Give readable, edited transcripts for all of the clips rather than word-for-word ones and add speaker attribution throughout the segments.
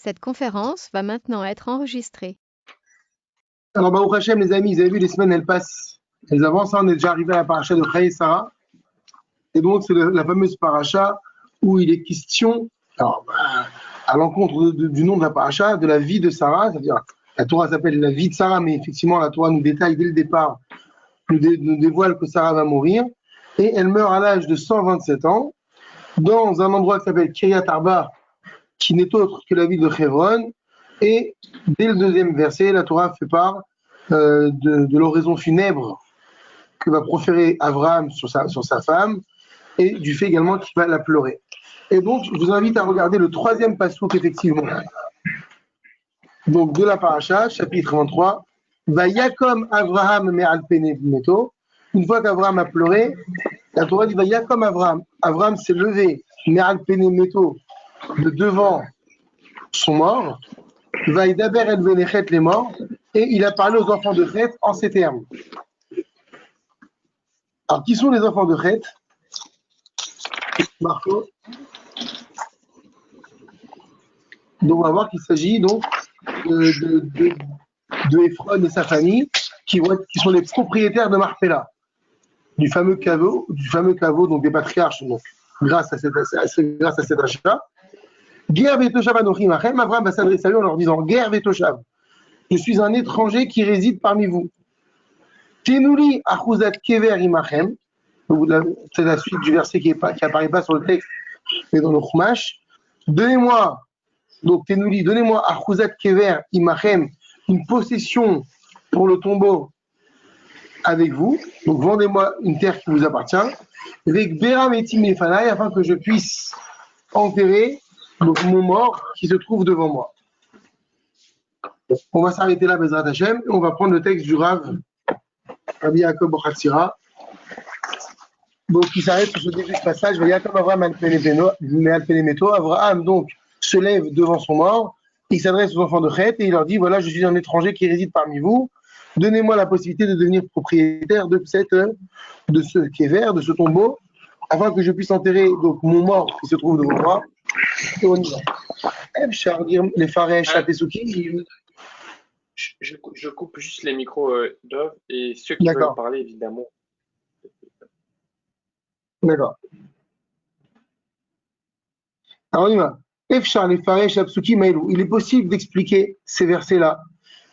Speaker 1: Cette conférence va maintenant être enregistrée.
Speaker 2: Alors, Baruch Hashem, les amis, vous avez vu, les semaines, elles passent, elles avancent. On est déjà arrivé à la paracha de Chayei Sarah. Et donc, c'est la fameuse paracha où il est question, alors, à l'encontre du nom de la paracha, de la vie de Sarah. C'est-à-dire, la Torah s'appelle la vie de Sarah, mais effectivement, la Torah nous détaille dès le départ, nous dévoile que Sarah va mourir. Et elle meurt à l'âge de 127 ans, dans un endroit qui s'appelle Kiryat Arba, qui n'est autre que la ville de Hebron. Et dès le deuxième verset, la Torah fait part de l'oraison funèbre que va proférer Abraham sur sa femme et du fait également qu'il va la pleurer. Et donc, je vous invite à regarder le troisième passouk, effectivement. Donc, de la paracha, chapitre 23. Va Yakom Abraham me'al pene meto. Une fois qu'Abraham a pleuré, la Torah dit va Yakom Abraham. Abraham s'est levé me'al pene meto, de devant son mort. Va Idaber el Venechet, les morts, et il a parlé aux enfants de Chet en ces termes. Alors, qui sont les enfants de Chet? Marco. Donc, on va voir qu'il s'agit donc de Ephron et sa famille, qui sont les propriétaires de Marpella, du fameux caveau donc des patriarches, donc, grâce à cet achat. Guerre Vetoshav Anochim Achem, Abraham va s'adresser à eux en leur disant Guerre Vetoshav, je suis un étranger qui réside parmi vous. Tenuli Achuzat Kever Imachem, c'est la suite du verset qui n'apparaît pas sur le texte, mais dans le Chumash. Donnez-moi, donc Tenuli, donnez-moi Achuzat Kever Imachem, une possession pour le tombeau avec vous. Donc vendez-moi une terre qui vous appartient. Avec Beram Etim Lefanai, afin que je puisse enterrer donc mon mort qui se trouve devant moi. On va s'arrêter là, Bezrat Hashem, et on va prendre le texte du Rav Rabbi Yaakov Bochatzira. Donc il s'arrête sur ce début de passage. Yaakov Avraham al-Penemeto. Avraham donc se lève devant son mort. Il s'adresse aux enfants de Chet et il leur dit voilà, je suis un étranger qui réside parmi vous. Donnez-moi la possibilité de devenir propriétaire de ce kéver, de ce tombeau, afin que je puisse enterrer donc mon mort qui se trouve devant moi. Et on y va. Les Faresh, la Pesuki.
Speaker 3: Je coupe juste les micros d'Ov et ceux qui veulent parler, évidemment.
Speaker 2: D'accord. Alors on y va. Efshar les Faresh, la Pesuki, Maïlou. Il est possible d'expliquer ces versets-là,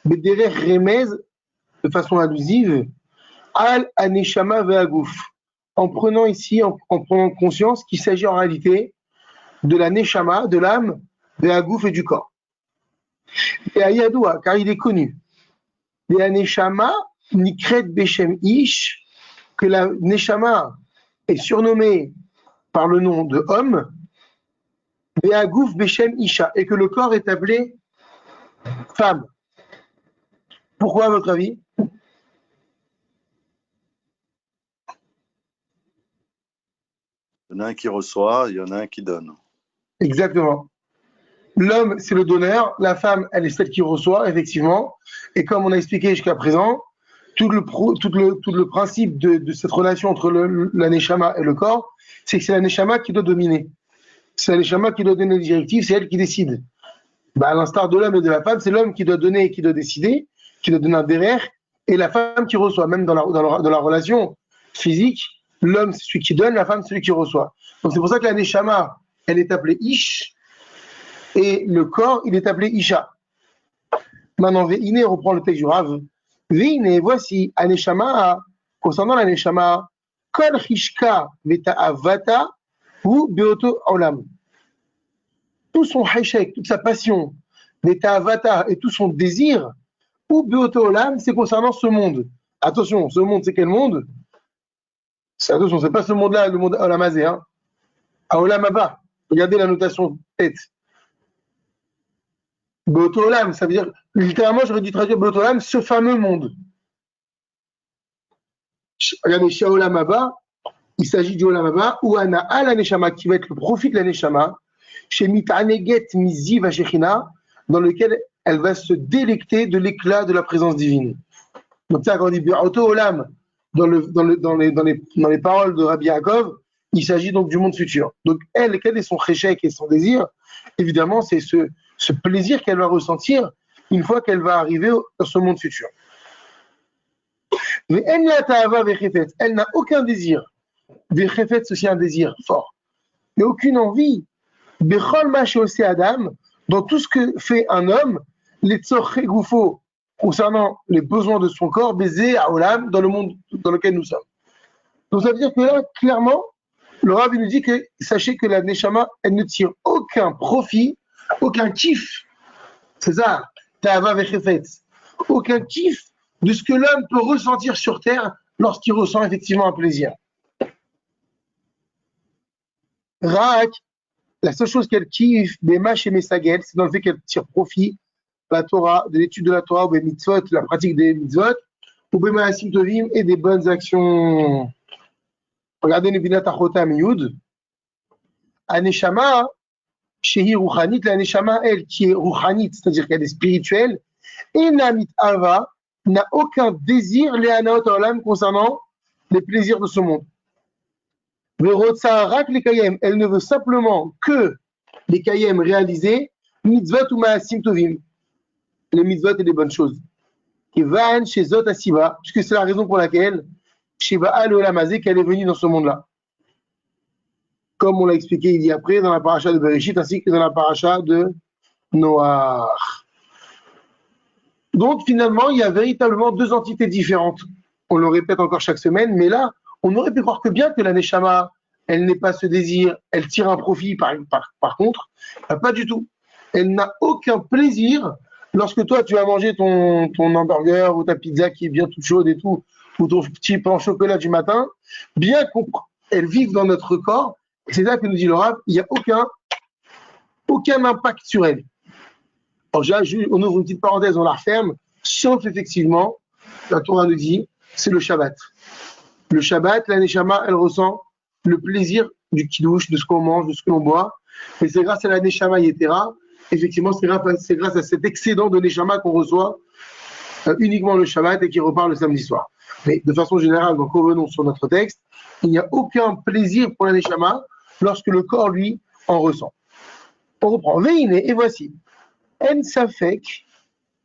Speaker 2: mais derrière Remez, de façon allusive, Al Aneshama Ve'agouf, en prenant ici, en prenant conscience qu'il s'agit en réalité de la Neshama, de l'âme, Ve'agouf et du corps. Et Ayadoua, car il est connu, la Neshama Nikret Beshem Ish, que la Neshama est surnommée par le nom de homme, Ve'agouf Beshem Isha, et que le corps est appelé femme. Pourquoi, à votre avis?
Speaker 4: Il y en a un qui reçoit, il y en a un qui donne.
Speaker 2: Exactement. L'homme, c'est le donneur, la femme, elle est celle qui reçoit, effectivement. Et comme on a expliqué jusqu'à présent, tout le principe de cette relation entre la Neshama et le corps, c'est que c'est la Neshama qui doit dominer. C'est la Neshama qui doit donner les directives, c'est elle qui décide. À l'instar de l'homme et de la femme, c'est l'homme qui doit donner et qui doit décider, qui doit donner un derrière, et la femme qui reçoit. Même dans la relation physique, l'homme, c'est celui qui donne, la femme, c'est celui qui reçoit. Donc c'est pour ça que la Neshama, elle est appelée Ish, et le corps, il est appelé Isha. Maintenant, Ve'ine reprend le texte du Rav. Ve'ine, voici, Aneshama, concernant la Neshama, Kol Hishka Veta'avata ou Beoto Olam. Tout son hashek, toute sa passion, Veta'avata et tout son désir, ou Beoto Olam, c'est concernant ce monde. Attention, ce monde, c'est quel monde? Attention, c'est pas ce monde-là, le monde Olamazé, hein. À Olamaba. Regardez la notation tête. Beoto Olam, ça veut dire, littéralement, j'aurais dû traduire Beoto Olam, ce fameux monde. Regardez, chez Olamaba, il s'agit du Olamaba, ou Ana'a la Neshama, qui va être le profit de la Neshama, chez Mitaneget Mizi Vashechina, dans lequel elle va se délecter de l'éclat de la présence divine. Donc, ça, quand on dit Beoto Olam, dans les paroles de Rabbi Yaakov, il s'agit donc du monde futur. Donc, quel est son cheshek et son désir? Évidemment, c'est ce plaisir qu'elle va ressentir une fois qu'elle va arriver dans ce monde futur. Mais elle n'a aucun désir. Vechefet, c'est aussi un désir fort. Mais aucune envie. Bechol ma aussi Adam, dans tout ce que fait un homme, les tzorche goufo, concernant les besoins de son corps, baiser à Olam, dans le monde dans lequel nous sommes. Donc ça veut dire que là, clairement, le Rav nous dit que, sachez que la Neshama, elle ne tire aucun profit, aucun kiff. C'est ça, Ta'ava vechefet. Aucun kiff de ce que l'homme peut ressentir sur terre lorsqu'il ressent effectivement un plaisir. Rak, la seule chose qu'elle kiffe, des mâches et Messagel, c'est dans le fait qu'elle tire profit de la Torah, de l'étude de la Torah, ou des mitzvot, de la pratique des mitzvot, ou des maasim tovim et des bonnes actions. Regardez Nevilat Achotam Yud. Aneshama, Shehi Rouchanit, la Neshama, elle, qui est Rouchanit, c'est-à-dire qu'elle est spirituelle, et Namit Ava n'a aucun désir, les Anaot Olam, concernant les plaisirs de ce monde. Elle ne veut simplement que les kayem réalisés, mitzvot ou maasim tovim, les mitzvot et les bonnes choses. Et van chez Zot Asiba, puisque c'est la raison pour laquelle Shiva al-Olamazé qu'elle est venue dans ce monde-là. Comme on l'a expliqué il y a après dans la paracha de Bereshit ainsi que dans la paracha de Noach. Donc finalement, il y a véritablement deux entités différentes. On le répète encore chaque semaine, mais là, on aurait pu croire que bien que la Neshama, elle n'ait pas ce désir, elle tire un profit par contre, pas du tout. Elle n'a aucun plaisir lorsque toi tu vas manger ton hamburger ou ta pizza qui est bien toute chaude et tout, ou ton petit pain au chocolat du matin, bien qu'elle vive dans notre corps, c'est ça que nous dit le Rav, il n'y a aucun impact sur elle. Alors, on ouvre une petite parenthèse, on la referme, sauf effectivement, la Torah nous dit, c'est le Shabbat. Le Shabbat, la Neshama, elle ressent le plaisir du kiddush, de ce qu'on mange, de ce que l'on boit. Et c'est grâce à la Neshama Yetera, effectivement, c'est grâce à cet excédent de Neshama qu'on reçoit uniquement le Shabbat et qui repart le samedi soir. Mais de façon générale, donc revenons sur notre texte, il n'y a aucun plaisir pour la Neshama lorsque le corps, lui, en ressent. On reprend. Veine, et voici. En safek,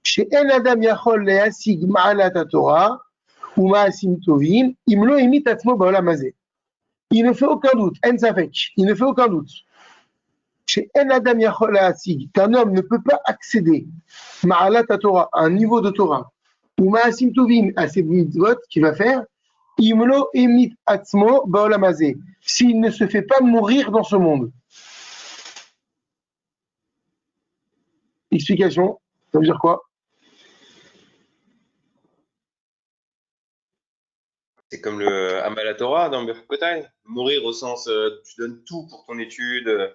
Speaker 2: chez En Adam Yachol Leasig Ma'alat Torah, ou Ma'asim Tovim, Imlo Emit Atmo Baolam Hazeh. Il ne fait aucun doute, En safek, il ne fait aucun doute. Chez En Adam Yachol Leasig, qu'un homme ne peut pas accéder Ma'alat Torah, à un niveau de Torah, ou Ma'asim Tovim, à ses mitzvot qu'il va faire, Imlo Emit Atmo Baolam Hazeh, s'il ne se fait pas mourir dans ce monde. Explication, ça veut dire quoi?
Speaker 5: C'est comme le Amal Torah dans Berkotai. Mourir au sens, tu donnes tout pour ton étude,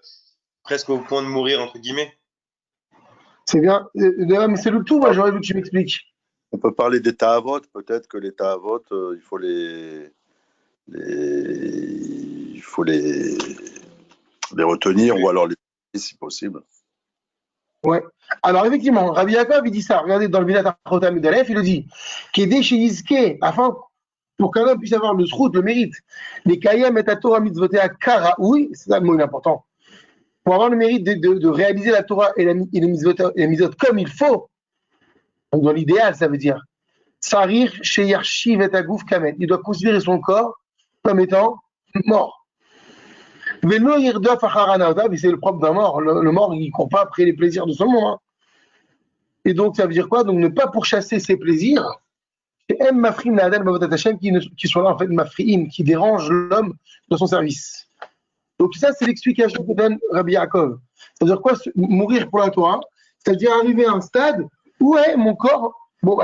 Speaker 5: presque au point de mourir, entre guillemets.
Speaker 2: C'est bien, mais c'est le tout, moi j'aurais voulu que tu m'expliques.
Speaker 4: On peut parler des ta'avot, peut-être que les ta'avot, il faut les retenir ou alors les si possible.
Speaker 2: Ouais. Alors effectivement, Rabbi Yaakov, il dit ça. Regardez dans le Vilat Achotam Yudalef, il le dit. Qu'aider chez Yizke, afin pour qu'un homme puisse avoir le srout, le mérite. Les kayem et à Torah mitzvoté à karaoui, c'est ça le mot important. Pour avoir le mérite de réaliser la Torah et les mitzvot comme il faut. Donc dans l'idéal, ça veut dire Sarir chez Yarshiv et Agouf Kamet. Il doit considérer son corps comme étant mort. Mais c'est le propre d'un mort. Le mort, il ne court pas après les plaisirs de ce monde. Hein. Et donc, ça veut dire quoi? Donc, ne pas pourchasser ses plaisirs. Et qui sont là, en fait, mafriim, qui dérangent l'homme dans son service. Donc, ça, c'est l'explication que donne Rabbi Yaakov. C'est-à-dire quoi? Mourir pour la Torah. C'est-à-dire arriver à un stade où, mon corps,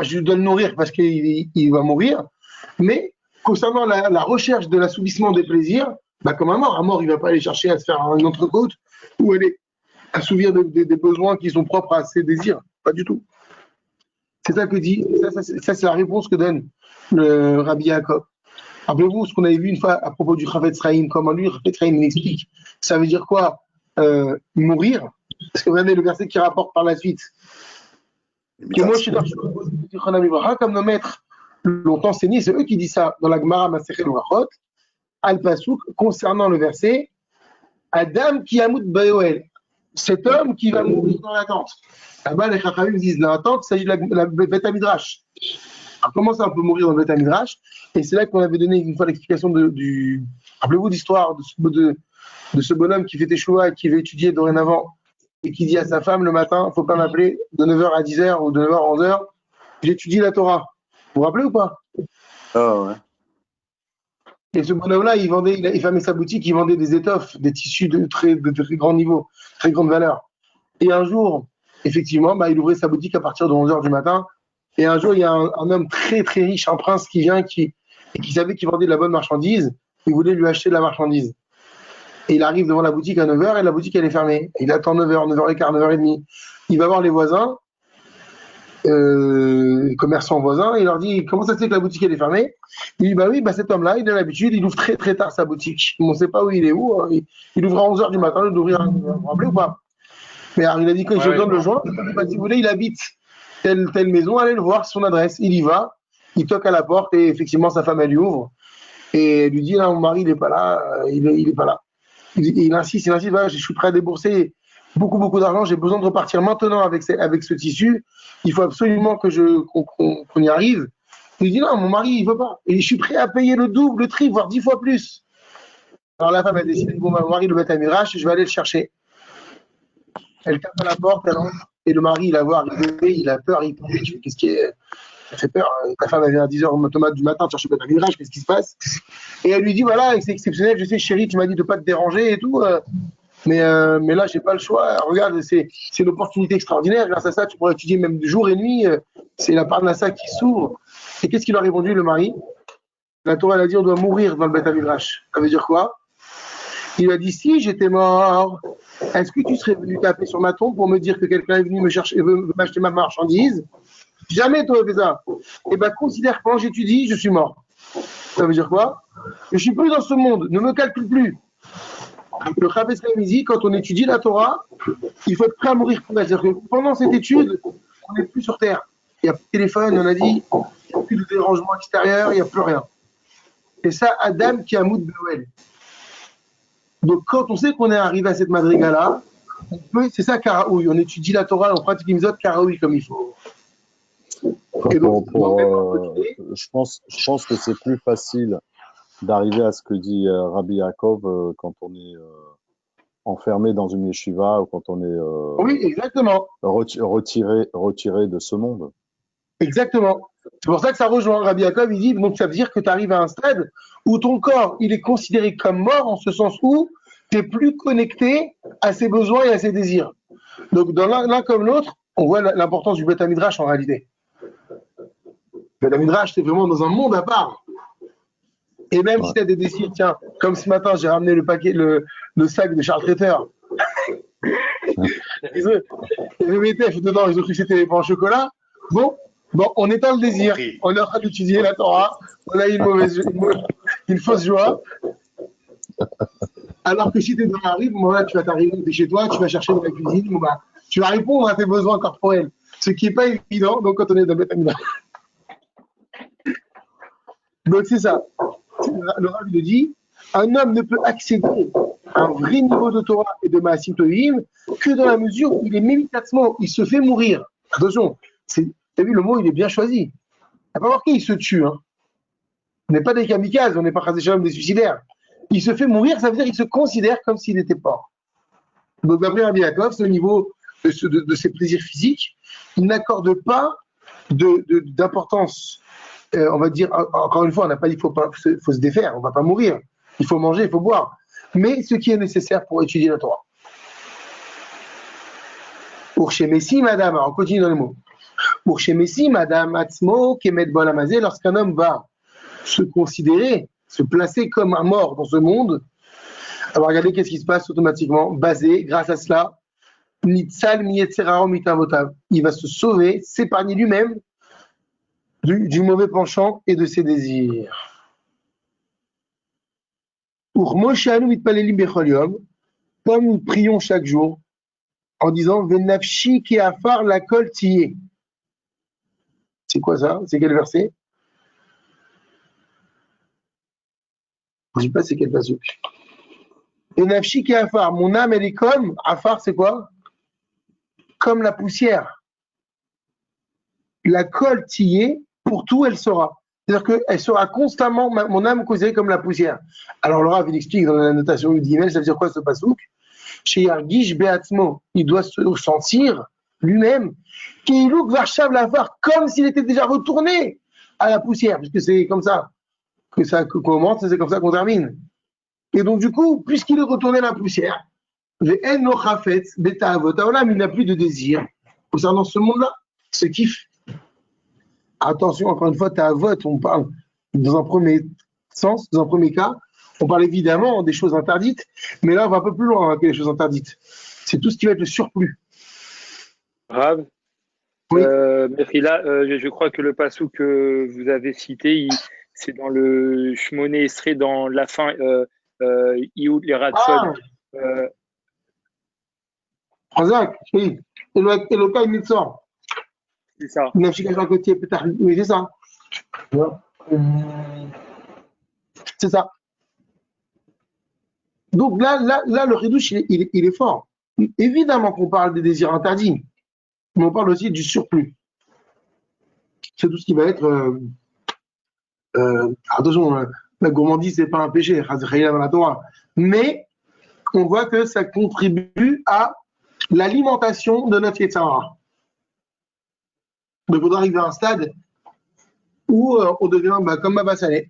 Speaker 2: je dois le nourrir parce qu'il va mourir. Mais, concernant la recherche de l'assouvissement des plaisirs, comme un mort, il ne va pas aller chercher à se faire une entrecôte ou aller assouvir des besoins qui sont propres à ses désirs. Pas du tout. C'est ça que dit, ça c'est la réponse que donne le Rabbi Yaakov. Rappelez-vous ce qu'on avait vu une fois à propos du Chafetz Chaim, comment lui, Chafetz Chaim, il explique. Ça veut dire quoi? Mourir. Parce que regardez le verset qui rapporte par la suite. Que moi, je suis comme nos maîtres l'ont enseigné, c'est eux qui disent ça dans la Gemara Masechet Brachot. Al-Pasuk, concernant le verset, Adam ki Yamut Bayoel, cet homme qui va mourir dans la tente. Là-bas, les Chachamim disent la tente, il s'agit de la Beth Midrash. Alors, comment ça, on peut mourir dans le Beth Midrash? Et c'est là qu'on avait donné une fois l'explication du. Rappelez-vous l'histoire de ce bonhomme qui fait Teshuva et qui veut étudier dorénavant et qui dit à sa femme le matin, il ne faut pas m'appeler de 9h à 10h ou de 9h à 11h, j'étudie la Torah. Vous vous rappelez ou pas?
Speaker 4: Ah ouais.
Speaker 2: Et ce bonhomme-là, il fermait sa boutique, il vendait des étoffes, des tissus de très grand niveau, très grande valeur. Et un jour, effectivement, il ouvrait sa boutique à partir de 11h du matin. Et un jour, il y a un homme très très riche, un prince qui vient et qui savait qu'il vendait de la bonne marchandise. Il voulait lui acheter de la marchandise. Et il arrive devant la boutique à 9h et la boutique elle est fermée. Et il attend 9h, 9h15, 9h30. Il va voir les voisins, les commerçants voisins, et il leur dit comment ça se fait que la boutique elle est fermée? Il dit oui, cet homme-là, il a l'habitude, il ouvre très très tard sa boutique. On ne sait pas où il est où. Il ouvre à 11h du matin, il ouvrir, vous vous rappelez ou pas? Mais alors, il a dit quand j'ai besoin de le joindre, si vous voulez, il habite telle maison, allez le voir, son adresse. Il y va, il toque à la porte et effectivement sa femme elle lui ouvre. Et elle lui dit mon mari il n'est pas là, il est pas là. Il insiste, voilà, je suis prêt à débourser beaucoup d'argent, j'ai besoin de repartir maintenant avec ce tissu, il faut absolument qu'on y arrive. Il dit non, mon mari il veut pas, et je suis prêt à payer le double, le triple, voire 10 fois plus. Alors la femme a décidé, mon mari le met à Mirache, je vais aller le chercher. Elle tape à la porte, elle entre, et le mari il la voit arriver, il a peur, il pense qu'est-ce qui est. Ça fait peur. Ta femme, elle vient à 10h du matin, tu cherches pas ta virage, qu'est-ce qui se passe? Et elle lui dit voilà, c'est exceptionnel, je sais, chérie, tu m'as dit de ne pas te déranger et tout, mais là, j'ai pas le choix. Regarde, c'est une opportunité extraordinaire. Grâce à ça, tu pourras étudier même jour et nuit. C'est la parnassa qui s'ouvre. Et qu'est-ce qu'il a répondu, le mari? La Torah, elle a dit on doit mourir dans le Beth Midrash. Ça veut dire quoi? Il a dit si j'étais mort, est-ce que tu serais venu taper sur ma tombe pour me dire que quelqu'un est venu me chercher, veut m'acheter ma marchandise? Jamais toi fait ça. Eh bien, considère que quand j'étudie, je suis mort. Ça veut dire quoi? Je suis plus dans ce monde, ne me calcule plus. Le Chavetz Chaim dit, quand on étudie la Torah, il faut être prêt à mourir pour elle. C'est-à-dire que pendant cette étude, on n'est plus sur Terre. Il n'y a plus de téléphone, on a dit, il n'y a plus de dérangement extérieur, il n'y a plus rien. Et ça, Adam qui a Moud Noël. Donc, quand on sait qu'on est arrivé à cette madriga-là, c'est ça Karaoui. On étudie la Torah, on pratique les mitzvot Karaoui comme il faut.
Speaker 4: Et donc, je pense que c'est plus facile d'arriver à ce que dit Rabbi Yaakov quand on est enfermé dans une yeshiva ou quand on est
Speaker 2: oui, exactement.
Speaker 4: retiré de ce monde.
Speaker 2: Exactement. C'est pour ça que ça rejoint Rabbi Yaakov. Il dit donc ça veut dire que tu arrives à un stade où ton corps il est considéré comme mort en ce sens où tu n'es plus connecté à ses besoins et à ses désirs. Donc dans l'un comme l'autre, on voit l'importance du Beth Midrash en réalité. Le Beth Midrash, c'est vraiment dans un monde à part. Et même si tu as des désirs, tiens, comme ce matin, j'ai ramené le sac de Charles Tretter. Les VTF dedans, ils ont cru que c'était des pains au chocolat. Bon, on éteint le désir. On est en train d'étudier la Torah. On a une fausse joie. Alors que si tu es dans la rue, là, tu vas t'arriver chez toi, tu vas chercher dans la cuisine, tu vas répondre à tes besoins corporels. Ce qui n'est pas évident, donc quand on est dans le Beth Midrash. Donc c'est ça. Le Rav le dit, un homme ne peut accéder à un vrai niveau de Torah et de Maasim Tovim que dans la mesure où il est immédiatement, il se fait mourir. Attention, tu as vu le mot, il est bien choisi. Il n'a pas marqué il se tue. Hein. On n'est pas des kamikazes, on n'est pas des suicidaires. Il se fait mourir, ça veut dire qu'il se considère comme s'il n'était pas. Donc d'après Rabbi Yaakov, ce niveau de ses plaisirs physiques, il n'accorde pas d'importance. On va dire, encore une fois, on n'a pas dit qu'il faut se défaire, on ne va pas mourir. Il faut manger, il faut boire. Mais ce qui est nécessaire pour étudier la Torah. Urshemesi, madame, alors on continue dans le mot. Urshemesi, madame, atzmo, kemet bolamazé, lorsqu'un homme va se considérer, se placer comme un mort dans ce monde, alors regardez qu'est-ce qui se passe automatiquement, basé, grâce à cela, nitzal miyetzeraro mitavotav. Il va se sauver, s'épargner lui-même du mauvais penchant et de ses désirs. Comme nous prions chaque jour en disant Venafshi ki afar la kol tiye. C'est quoi ça? C'est quel verset? Je ne sais pas c'est quel verset. Et nafshi qui afar, mon âme, elle est comme, afar, c'est quoi? Comme la poussière. La colle tillée, pour tout, elle sera. C'est-à-dire qu'elle sera constamment, mon âme causée comme la poussière. Alors le Rav, il explique dans la notation du guillemets, ça veut dire quoi ce pasouk? Chez Yargish Beatzmo, il doit se sentir lui-même, Keilouk Varshav Lavar, comme s'il était déjà retourné à la poussière, puisque c'est comme ça que ça commence, c'est comme ça qu'on termine. Et donc du coup, puisqu'il est retourné à la poussière, il n'a plus de désir concernant ce monde-là, ce kiff. Attention, encore une fois, ta'avot, on parle dans un premier sens, dans un premier cas, on parle évidemment des choses interdites, mais là on va un peu plus loin que les choses interdites. C'est tout ce qui va être le surplus.
Speaker 6: Rav,
Speaker 2: Oui.
Speaker 6: Mechila, je crois que le passou que vous avez cité, c'est dans le Shmoné Esrei, dans la fin, Ioud les Ratson.
Speaker 2: Razak, oui. Eloka, il sort.
Speaker 6: C'est ça.
Speaker 2: Oui, c'est ça. C'est ça. Donc là, le ridouche, il est fort. Évidemment qu'on parle des désirs interdits, mais on parle aussi du surplus. C'est tout ce qui va être. Attention, la gourmandise, c'est pas un péché, dans la Torah. Mais on voit que ça contribue à l'alimentation de notre Yetzirah. Il faudra arriver à un stade où on devient comme Baba Saleh.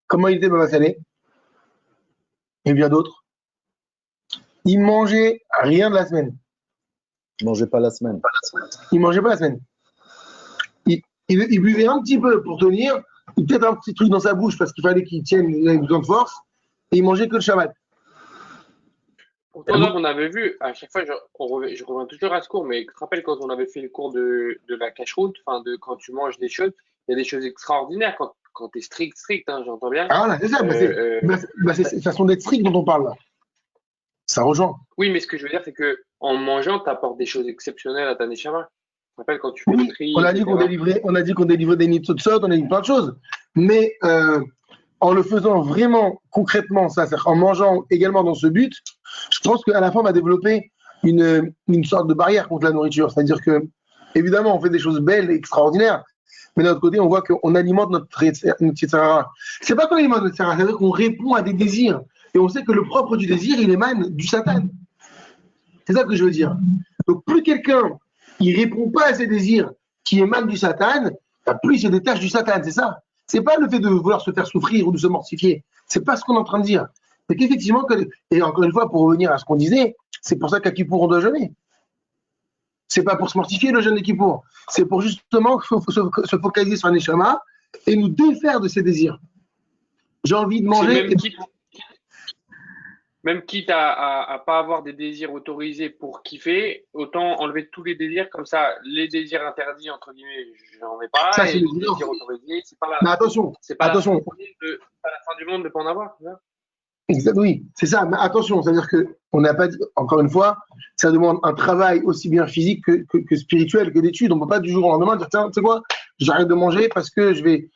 Speaker 2: Comment il était Baba Saleh et bien d'autres. Il mangeait rien de la semaine.
Speaker 4: Il mangeait pas la semaine.
Speaker 2: Il mangeait pas la semaine. Il buvait un petit peu pour tenir, peut-être un petit truc dans sa bouche parce qu'il fallait qu'il tienne, il avait besoin de force, et il mangeait que le Shabbat.
Speaker 3: Pourtant, là, on avait vu, à chaque fois, je reviens toujours à ce cours, mais tu te rappelles quand on avait fait le cours de la cache-route, quand tu manges des choses, il y a des choses extraordinaires quand tu es strict, hein, j'entends bien.
Speaker 2: Ah voilà, c'est ça, c'est sa façon d'être strict dont on parle là. Ça rejoint.
Speaker 3: Oui, mais ce que je veux dire, c'est que en mangeant, tu apportes des choses exceptionnelles à ta neshama. Tu te rappelles quand tu fais le tri,
Speaker 2: on a dit qu'on délivrait des nitzotzot, on a dit plein de choses, mais en le faisant vraiment concrètement, ça, c'est-à-dire en mangeant également dans ce but, je pense qu'à la fin, on va développer une sorte de barrière contre la nourriture. C'est-à-dire que, évidemment, on fait des choses belles et extraordinaires, mais d'un autre côté, on voit qu'on alimente notre Yetzirah. C'est pas qu'on alimente notre Yetzirah, c'est-à-dire qu'on répond à des désirs. Et on sait que le propre du désir, il émane du Satan. C'est ça que je veux dire. Donc, plus quelqu'un il répond pas à ses désirs qui émanent du Satan, plus il se détache du Satan, c'est ça. C'est pas le fait de vouloir se faire souffrir ou de se mortifier. C'est pas ce qu'on est en train de dire. C'est qu'effectivement, et encore une fois, pour revenir à ce qu'on disait, c'est pour ça qu'à Kippour, on doit jeûner. C'est pas pour se mortifier le jeûne de Kippour. C'est pour justement se focaliser sur un neshama et nous défaire de ses désirs. J'ai envie de manger.
Speaker 3: Même quitte à pas avoir des désirs autorisés pour kiffer, autant enlever tous les désirs, comme ça, les désirs interdits, entre guillemets, j'en ai pas,
Speaker 2: ça,
Speaker 3: et les désirs autorisés, c'est pas la,
Speaker 2: mais attention,
Speaker 3: c'est pas
Speaker 2: attention.
Speaker 3: La fin du monde de pas en avoir.
Speaker 2: Exact, oui, c'est ça, mais attention, c'est-à-dire qu'on n'a pas dit, encore une fois, ça demande un travail aussi bien physique que spirituel, que d'études. On ne peut pas du jour au lendemain dire, tiens, tu sais quoi, j'arrête de manger parce que je vais.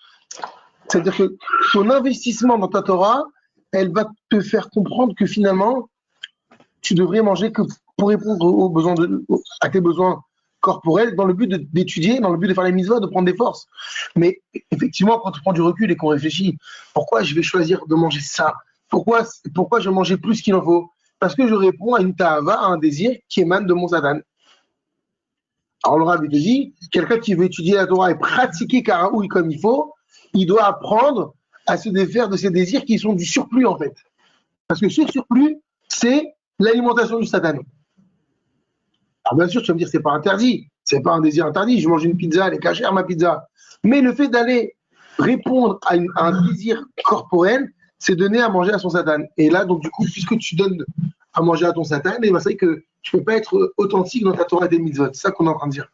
Speaker 2: C'est-à-dire que ton investissement dans ta Torah, elle va te faire comprendre que finalement, tu devrais manger que pour répondre aux besoins à tes besoins corporels, dans le but d'étudier, dans le but de faire les mitzvahs, de prendre des forces. Mais effectivement, quand on prend du recul et qu'on réfléchit, pourquoi je vais choisir de manger ça? Pourquoi je vais manger plus qu'il en faut? Parce que je réponds à une ta'ava, à un désir qui émane de mon Satan. Alors le Rav, il te dit, quelqu'un qui veut étudier la Torah et pratiquer Karaoui comme il faut, il doit apprendre à se défaire de ces désirs qui sont du surplus en fait. Parce que ce surplus, c'est l'alimentation du Satan. Alors bien sûr, tu vas me dire, c'est pas interdit, c'est pas un désir interdit, je mange une pizza, elle est cachère ma pizza. Mais le fait d'aller répondre à un désir corporel, c'est donner à manger à son Satan. Et là, donc du coup, puisque tu donnes à manger à ton Satan, et ben, c'est vrai que tu ne peux pas être authentique dans ta Torah des mitzvot. C'est ça qu'on est en train de dire.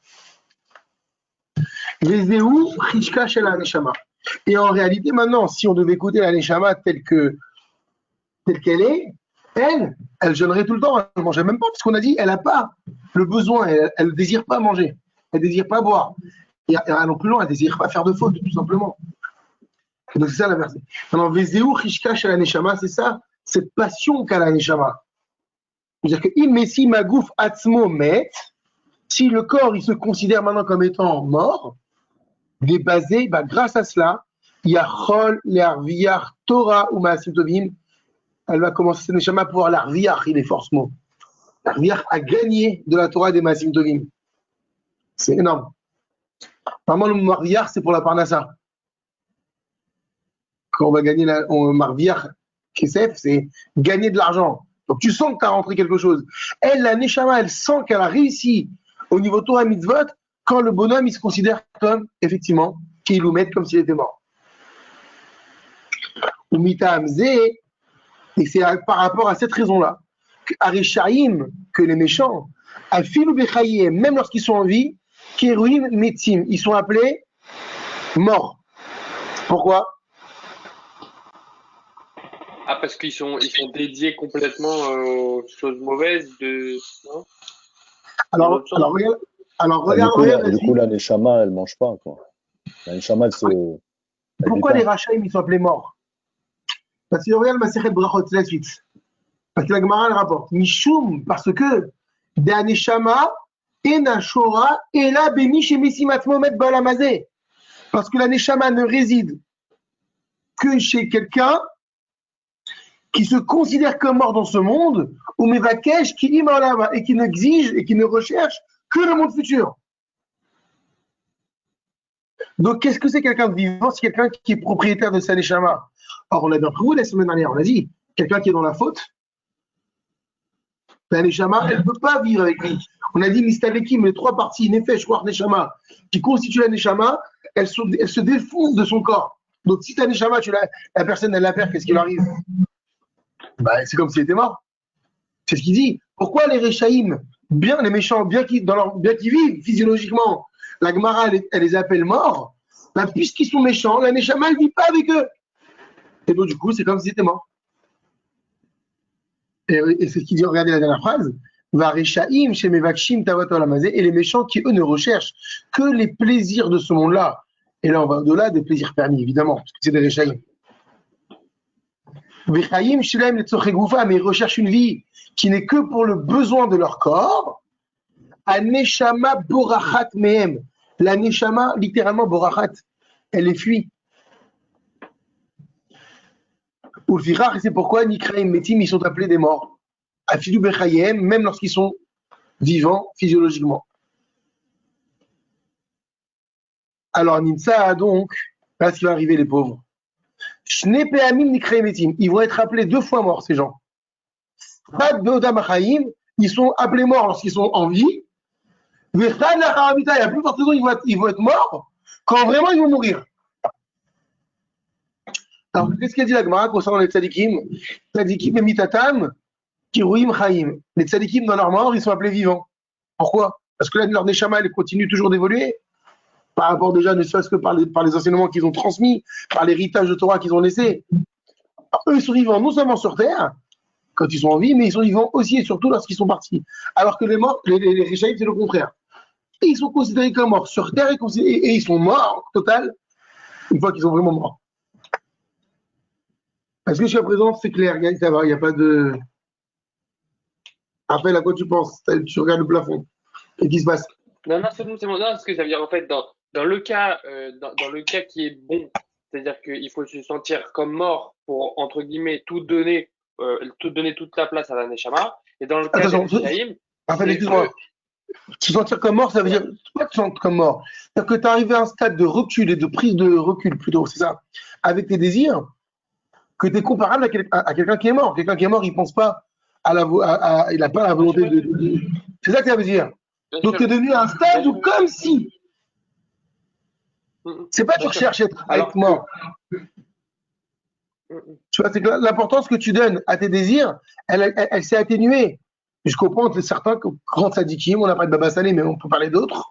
Speaker 2: Vezeu Chishka Shel HaNeshama. Et en réalité, maintenant, si on devait écouter la Neshama telle qu'elle est, elle jeûnerait tout le temps, elle ne mangerait même pas, parce qu'on a dit, elle n'a pas le besoin, elle ne désire pas manger, elle ne désire pas boire. Et non plus loin, elle ne désire pas faire de faute, tout simplement. Et donc c'est ça la verset. Alors, Vezeu Chishka Shel HaNeshama, c'est ça cette passion qu'a la Neshama. C'est-à-dire que Imessi Magouf Atzmo Met, si le corps il se considère maintenant comme étant mort, débasé, bah, grâce à cela, Yachol Le'arviach Torah ou Maasim Tovim, elle va commencer cette Neshama à pouvoir l'Arviach, il est force mot. L'Arviach a gagné de la Torah des Maasim Tovim. C'est énorme. Normalement, le Marviach, c'est pour la Parnassa. Quand on va gagner on Marviach Kesef, c'est gagner de l'argent. Donc tu sens que tu as rentré quelque chose. Elle, la Neshama, elle sent qu'elle a réussi au niveau Torah Mitzvot quand le bonhomme, il se considère comme, effectivement, qu'il ou met comme s'il était mort. Ou Mitamze, et c'est par rapport à cette raison-là, que Arishaim, que les méchants, Afilu Bechayim, même lorsqu'ils sont en vie, Keruim Metim, ils sont appelés morts. Pourquoi?
Speaker 3: Ah, parce qu'ils sont dédiés complètement aux choses mauvaises non
Speaker 2: Alors, regarde.
Speaker 4: Du coup, la Neshama, elle mange pas, quoi. La Neshama, elle se.
Speaker 2: Pourquoi les Rachaim, ils sont appelés morts? Parce que regarde Masechet Brachot, c'est la suite. Parce que la Gemara, elle rapporte. Mishum, parce que Da Neshama, Ena Shora, Ela Bemi Shemesi Matmomet Balamazé. Parce que la Neshama ne réside que chez quelqu'un qui se considère comme mort dans ce monde, ou Mevakesh, qui imalama, et qui n'exige et qui ne recherche que le monde futur. Donc, qu'est-ce que c'est quelqu'un de vivant? C'est quelqu'un qui est propriétaire de sa Neshama. Or, on l'a bien prouvé la semaine dernière, on a dit, quelqu'un qui est dans la faute, la Neshama, elle ne peut pas vivre avec lui. On a dit, Mistalekim, les trois parties, Nefesh, Ruach, Neshama, qui constituent la Neshama, elles se défondent de son corps. Donc, si ta Neshama, la personne, elle la perd, qu'est-ce qui lui arrive? Bah, c'est comme s'il était mort. C'est ce qu'il dit. Pourquoi les Rechaïm, bien les méchants, bien qu'ils vivent physiologiquement, la Gemara, elle les appelle morts, bah, puisqu'ils sont méchants, la Neshama, elle ne vit pas avec eux. Et donc, du coup, c'est comme s'ils étaient morts. Et c'est ce qu'il dit, regardez la dernière phrase. Va Rechaïm, chez Mevakshim, Tavot Olamazé, et les méchants qui, eux, ne recherchent que les plaisirs de ce monde-là. Et là, on va au-delà des plaisirs permis, évidemment, parce que c'est des Rechaïm. Mais ils recherchent une vie qui n'est que pour le besoin de leur corps. Aneshama borachat mehem. La neshama, littéralement borachat, elle les fuit. Ou c'est pourquoi Nikraim Metim, ils sont appelés des morts. Afilu bechayem, même lorsqu'ils sont vivants physiologiquement. Alors, Nimsa, donc, là, ce qui va arriver, les pauvres. Ils vont être appelés 2 fois morts, ces gens. Ils sont appelés morts lorsqu'ils sont en vie. Il y a plus forte raison, ils vont être morts quand vraiment ils vont mourir. Alors, qu'est-ce qu'il dit la Gemara concernant les tzadikim? Tzadikim et mitatam, kiruim chaim. Les tzadikim, dans leur mort, ils sont appelés vivants. Pourquoi? Parce que là, leur neshama, elle continue toujours d'évoluer. Par rapport déjà, ne serait-ce que par les enseignements qu'ils ont transmis, par l'héritage de Torah qu'ils ont laissé. Alors, eux, ils sont vivants non seulement sur Terre, quand ils sont en vie, mais ils sont vivants aussi et surtout lorsqu'ils sont partis. Alors que les morts, les Réchaïm, c'est le contraire. Et ils sont considérés comme morts sur Terre et ils sont morts, total, une fois qu'ils sont vraiment morts. Est-ce que jusqu'à présent, c'est clair, Gaël, ça va, il n'y a pas de... Rappel, à quoi tu penses? Tu regardes le plafond. Qu'est-ce qui se passe?
Speaker 3: Non, c'est bon. Non, ce que ça veut dire, en fait, dans le cas qui est bon, c'est-à-dire qu'il faut se sentir comme mort pour, entre guillemets, tout donner toute la place à la Neshama. Et dans le cas de Shaïm,
Speaker 2: excuse-moi. Se sentir comme mort, ça veut dire pas te sentir comme mort. C'est-à-dire que tu es arrivé à un stade de recul et de prise de recul, plutôt, c'est ça, avec tes désirs, que tu es comparable à quelqu'un qui est mort. Quelqu'un qui est mort, il pense pas il n'a pas la volonté de... C'est ça que ça veut dire. Donc tu es devenu à un stade où comme si... C'est pas que tu recherches à être mort. Tu vois, c'est que l'importance que tu donnes à tes désirs, elle s'est atténuée. Je comprends que certains grands tzadikim, on n'a pas de Baba Salé, mais on peut parler d'autres,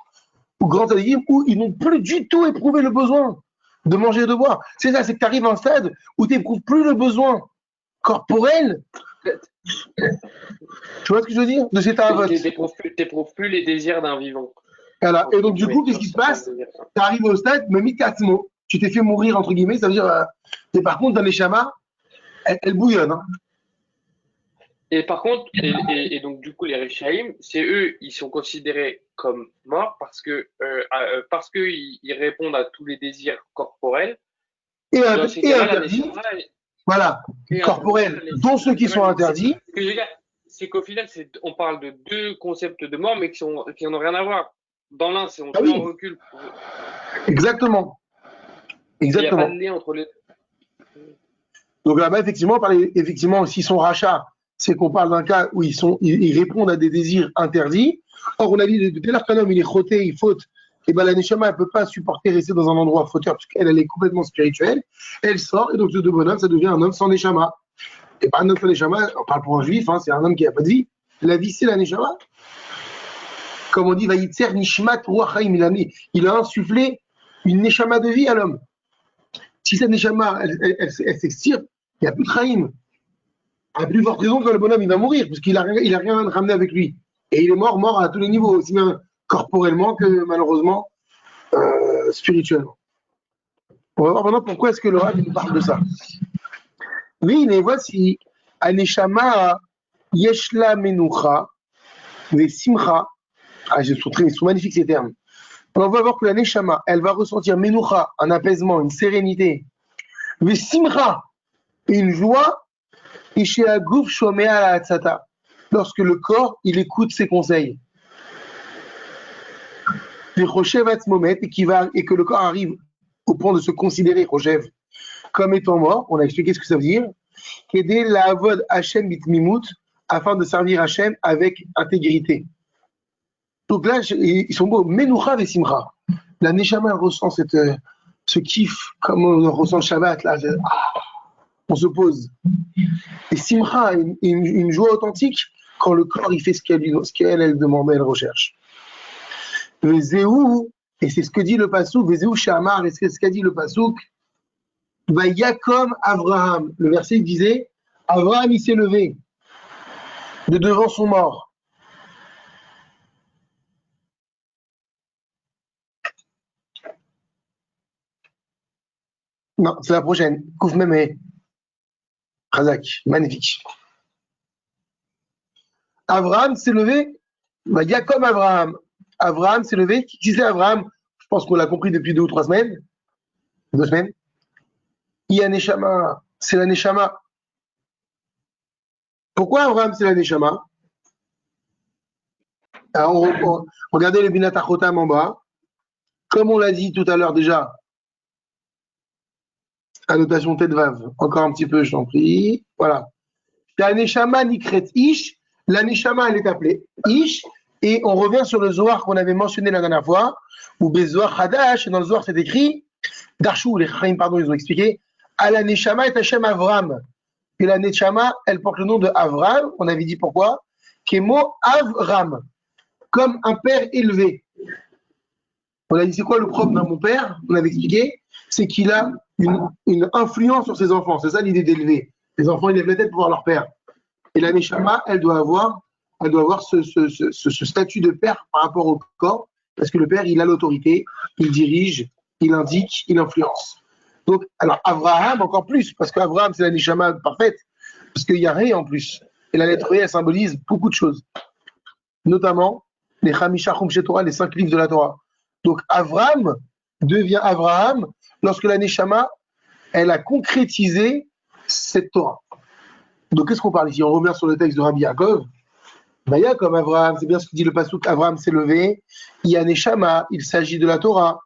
Speaker 2: ou grands tzadikim, où ils n'ont plus du tout éprouvé le besoin de manger et de boire. C'est ça, c'est que tu arrives à un stade où tu n'éprouves plus le besoin corporel. Tu vois ce que je veux dire? De cet avot.
Speaker 3: Tu n'éprouves plus les désirs d'un vivant.
Speaker 2: Voilà. Et donc, du coup, qu'est-ce qui se passe? Tu arrives au stade, mais mikatzmo, tu t'es fait mourir, entre guillemets, ça veut dire, mais par contre, dans les chamas, elle bouillonne. Hein.
Speaker 3: Et par contre, et donc du coup, les Rechaïm, c'est eux, ils sont considérés comme morts parce que ils répondent à tous les désirs corporels.
Speaker 2: Et,
Speaker 3: Dans ces
Speaker 2: et
Speaker 3: cas-là, la
Speaker 2: interdits,
Speaker 3: Neshama
Speaker 2: voilà,
Speaker 3: est
Speaker 2: corporels,
Speaker 3: interdite.
Speaker 2: dont ceux qui sont interdits.
Speaker 3: Ce que je veux dire, c'est qu'au final, on parle de deux concepts de mort, mais qui n'ont rien à voir. Dans l'un, c'est on
Speaker 2: Ah
Speaker 3: se met en
Speaker 2: oui,
Speaker 3: recul.
Speaker 2: exactement.
Speaker 3: Il n'y a pas
Speaker 2: Exactement.
Speaker 3: de lien entre les
Speaker 2: Donc là-bas, effectivement, s'ils sont rachats, c'est qu'on parle d'un cas où ils répondent à des désirs interdits. Or, on a dit, dès lors qu'un homme il est choté, il faute, et ben la neshama, elle ne peut pas supporter rester dans un endroit fauteur, parce qu'elle elle est complètement spirituelle. Elle sort, et donc ce deux bonhommes, ça devient un homme sans neshama. Et pas un homme sans neshama, on parle pour un juif, hein, c'est un homme qui n'a pas de vie. La vie, c'est la neshama. Comme on dit, Vayitzer Nishmat Ruach Haim, il a insufflé une neshama de vie à l'homme. Si cette neshama, elle s'extire, il n'y a plus de Chaim. À plus forte raison que le bonhomme, il va mourir, parce qu'il n'a rien ramené avec lui. Et il est mort à tous les niveaux, aussi bien corporellement que malheureusement spirituellement. On va voir maintenant pourquoi est-ce que le Rav nous parle de ça. Oui, mais voici, Aneshama Yeshla Menucha, Vesimcha. Ah, ils sont magnifiques ces termes. Alors, on va voir que la Neshama, elle va ressentir Menucha, un apaisement, une sérénité, Vesimcha, une joie, lorsque le corps, il écoute ses conseils. Et que le corps arrive au point de se considérer, Rochev, comme étant mort. On a expliqué ce que ça veut dire. Aider la avod Hachem bitmimut, afin de servir Hachem avec intégrité. Donc là, ils sont beaux. Menucha et Simcha. La Neshama, elle ressent ce kiff, comme on ressent le Shabbat. Là, on se pose. Et Simcha, une joie authentique, quand le corps il fait ce qu'elle demande, elle recherche. Vezéou, et c'est ce que dit le Passouk, Vezéou Shamar, et c'est ce qu'a dit le Passouk, Vayakom Avraham. Le verset disait, Avraham il s'est levé de devant son mort. Non, c'est la prochaine. Kouf Memé. Razak, magnifique. Avraham s'est levé, Vayakom Avraham. Avraham s'est levé. Qui c'est Avraham? Je pense qu'on l'a compris depuis 2 ou 3 semaines. 2 semaines. Il y a Neshama, c'est la Neshama. Pourquoi Avraham c'est la Neshama? Alors, regardez le Binat Achotam en bas. Comme on l'a dit tout à l'heure déjà, annotation Tedvav, encore un petit peu, je t'en prie. Voilà. La Neshama Nikret Ish. La Neshama, elle est appelée Ish. Et on revient sur le Zohar qu'on avait mentionné la dernière fois, où Bezohar Hadash, dans le Zohar c'est écrit, Darchou, les Chaim, pardon, ils ont expliqué, à la Neshama est Hashem Avram. Et la Neshama, elle porte le nom de Avram, on avait dit pourquoi, Kemo Avram, comme un père élevé. On a dit c'est quoi le propre d'un bon père? On avait expliqué, c'est qu'il a une influence sur ses enfants, c'est ça l'idée d'élever. Les enfants, ils lèvent la tête pour voir leur père. Et la Neshama, elle doit avoir ce statut de père par rapport au corps, parce que le père, il a l'autorité, il dirige, il indique, il influence. Donc, alors, Avraham, encore plus, parce qu'Avraham, c'est la Neshama parfaite, parce qu'il y a Ré en plus. Et la lettre Ré, elle symbolise beaucoup de choses, notamment les Chamisha Chumshe Torah, les 5 livres de la Torah. Donc, Avraham devient Avraham lorsque la Neshama, elle a concrétisé cette Torah. Donc, qu'est-ce qu'on parle ici? On revient sur le texte de Rabbi Yaakov. Maya comme Avraham, c'est bien ce que dit le Passouk, Avraham s'est levé, il y a Neshama, il s'agit de la Torah.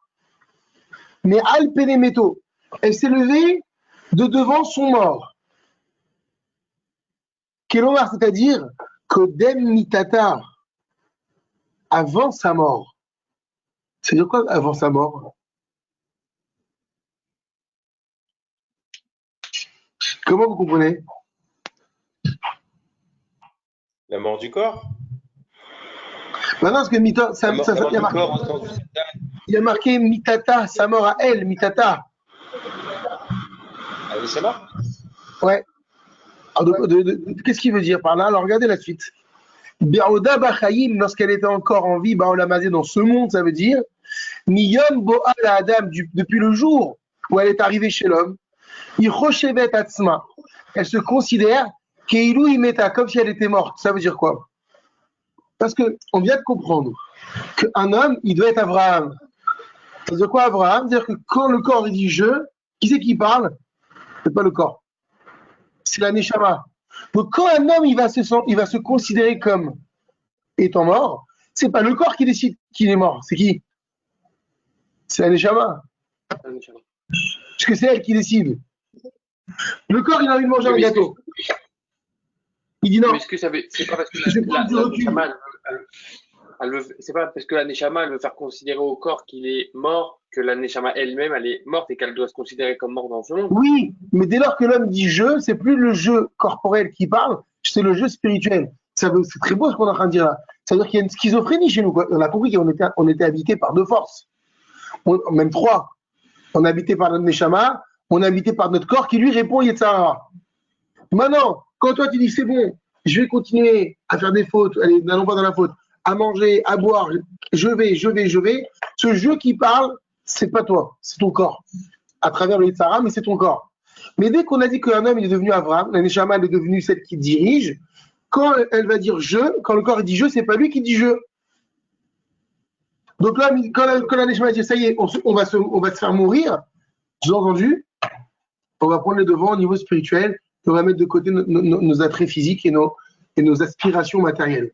Speaker 2: Mais Al Penemeto, elle s'est levée de devant son mort. Kelomar, c'est-à-dire Kodem Mitata, avant sa mort. C'est-à-dire quoi avant sa mort? Comment vous comprenez?
Speaker 5: La mort du corps?
Speaker 2: Maintenant, parce que Mita, il y a marqué Mitata, sa mort à elle, Mitata.
Speaker 5: Ah oui, c'est mort?
Speaker 2: Ouais. Qu'est-ce qu'il veut dire par là? Alors regardez la suite. Be'oda b'chaim, lorsqu'elle était encore en vie, ba'olamazé, dans ce monde, ça veut dire Miyom bo'a la Adam, depuis le jour où elle est arrivée chez l'homme, il rochevet atzma, elle se considère Keilou Imeta, comme si elle était morte. Ça veut dire quoi? Parce qu'on vient de comprendre qu'un homme, il doit être Abraham. Ça veut dire quoi, Abraham? C'est-à-dire que quand le corps il dit je, qui c'est qui parle? C'est pas le corps. C'est la Neshama. Donc quand un homme il va se considérer comme étant mort, c'est pas le corps qui décide qu'il est mort. C'est qui? C'est la Neshama. Parce que c'est elle qui décide. Le corps, il a envie de manger un gâteau. Il dit non.
Speaker 3: Mais est-ce que c'est pas parce que
Speaker 2: Je prends du recul.
Speaker 3: C'est pas parce que la Neshama elle veut faire considérer au corps qu'il est mort que la Neshama elle-même elle est morte et qu'elle doit se considérer comme morte dans ce monde.
Speaker 2: Oui, mais dès lors que l'homme dit je, c'est plus le jeu corporel qui parle, c'est le jeu spirituel. C'est très beau ce qu'on est en train de dire là. Ça veut dire qu'il y a une schizophrénie chez nous, quoi. On a compris qu'on était habité par deux forces, même trois. On est habité par notre Neshama, on est habité par notre corps qui lui répond Yetzara. Maintenant, quand toi tu dis c'est bon, je vais continuer à faire des fautes, allez, n'allons pas dans la faute, à manger, à boire, je vais, ce jeu qui parle, c'est pas toi, c'est ton corps. À travers le Yetzara, mais c'est ton corps. Mais dès qu'on a dit qu'un homme il est devenu Avraham, la Neshama elle est devenue celle qui dirige, quand elle va dire je, quand le corps il dit je, c'est pas lui qui dit je. Donc là, quand la Neshama dit ça y est, on va se faire mourir, j'ai entendu, on va prendre les devants au niveau spirituel, on va mettre de côté nos attraits physiques et nos aspirations matérielles.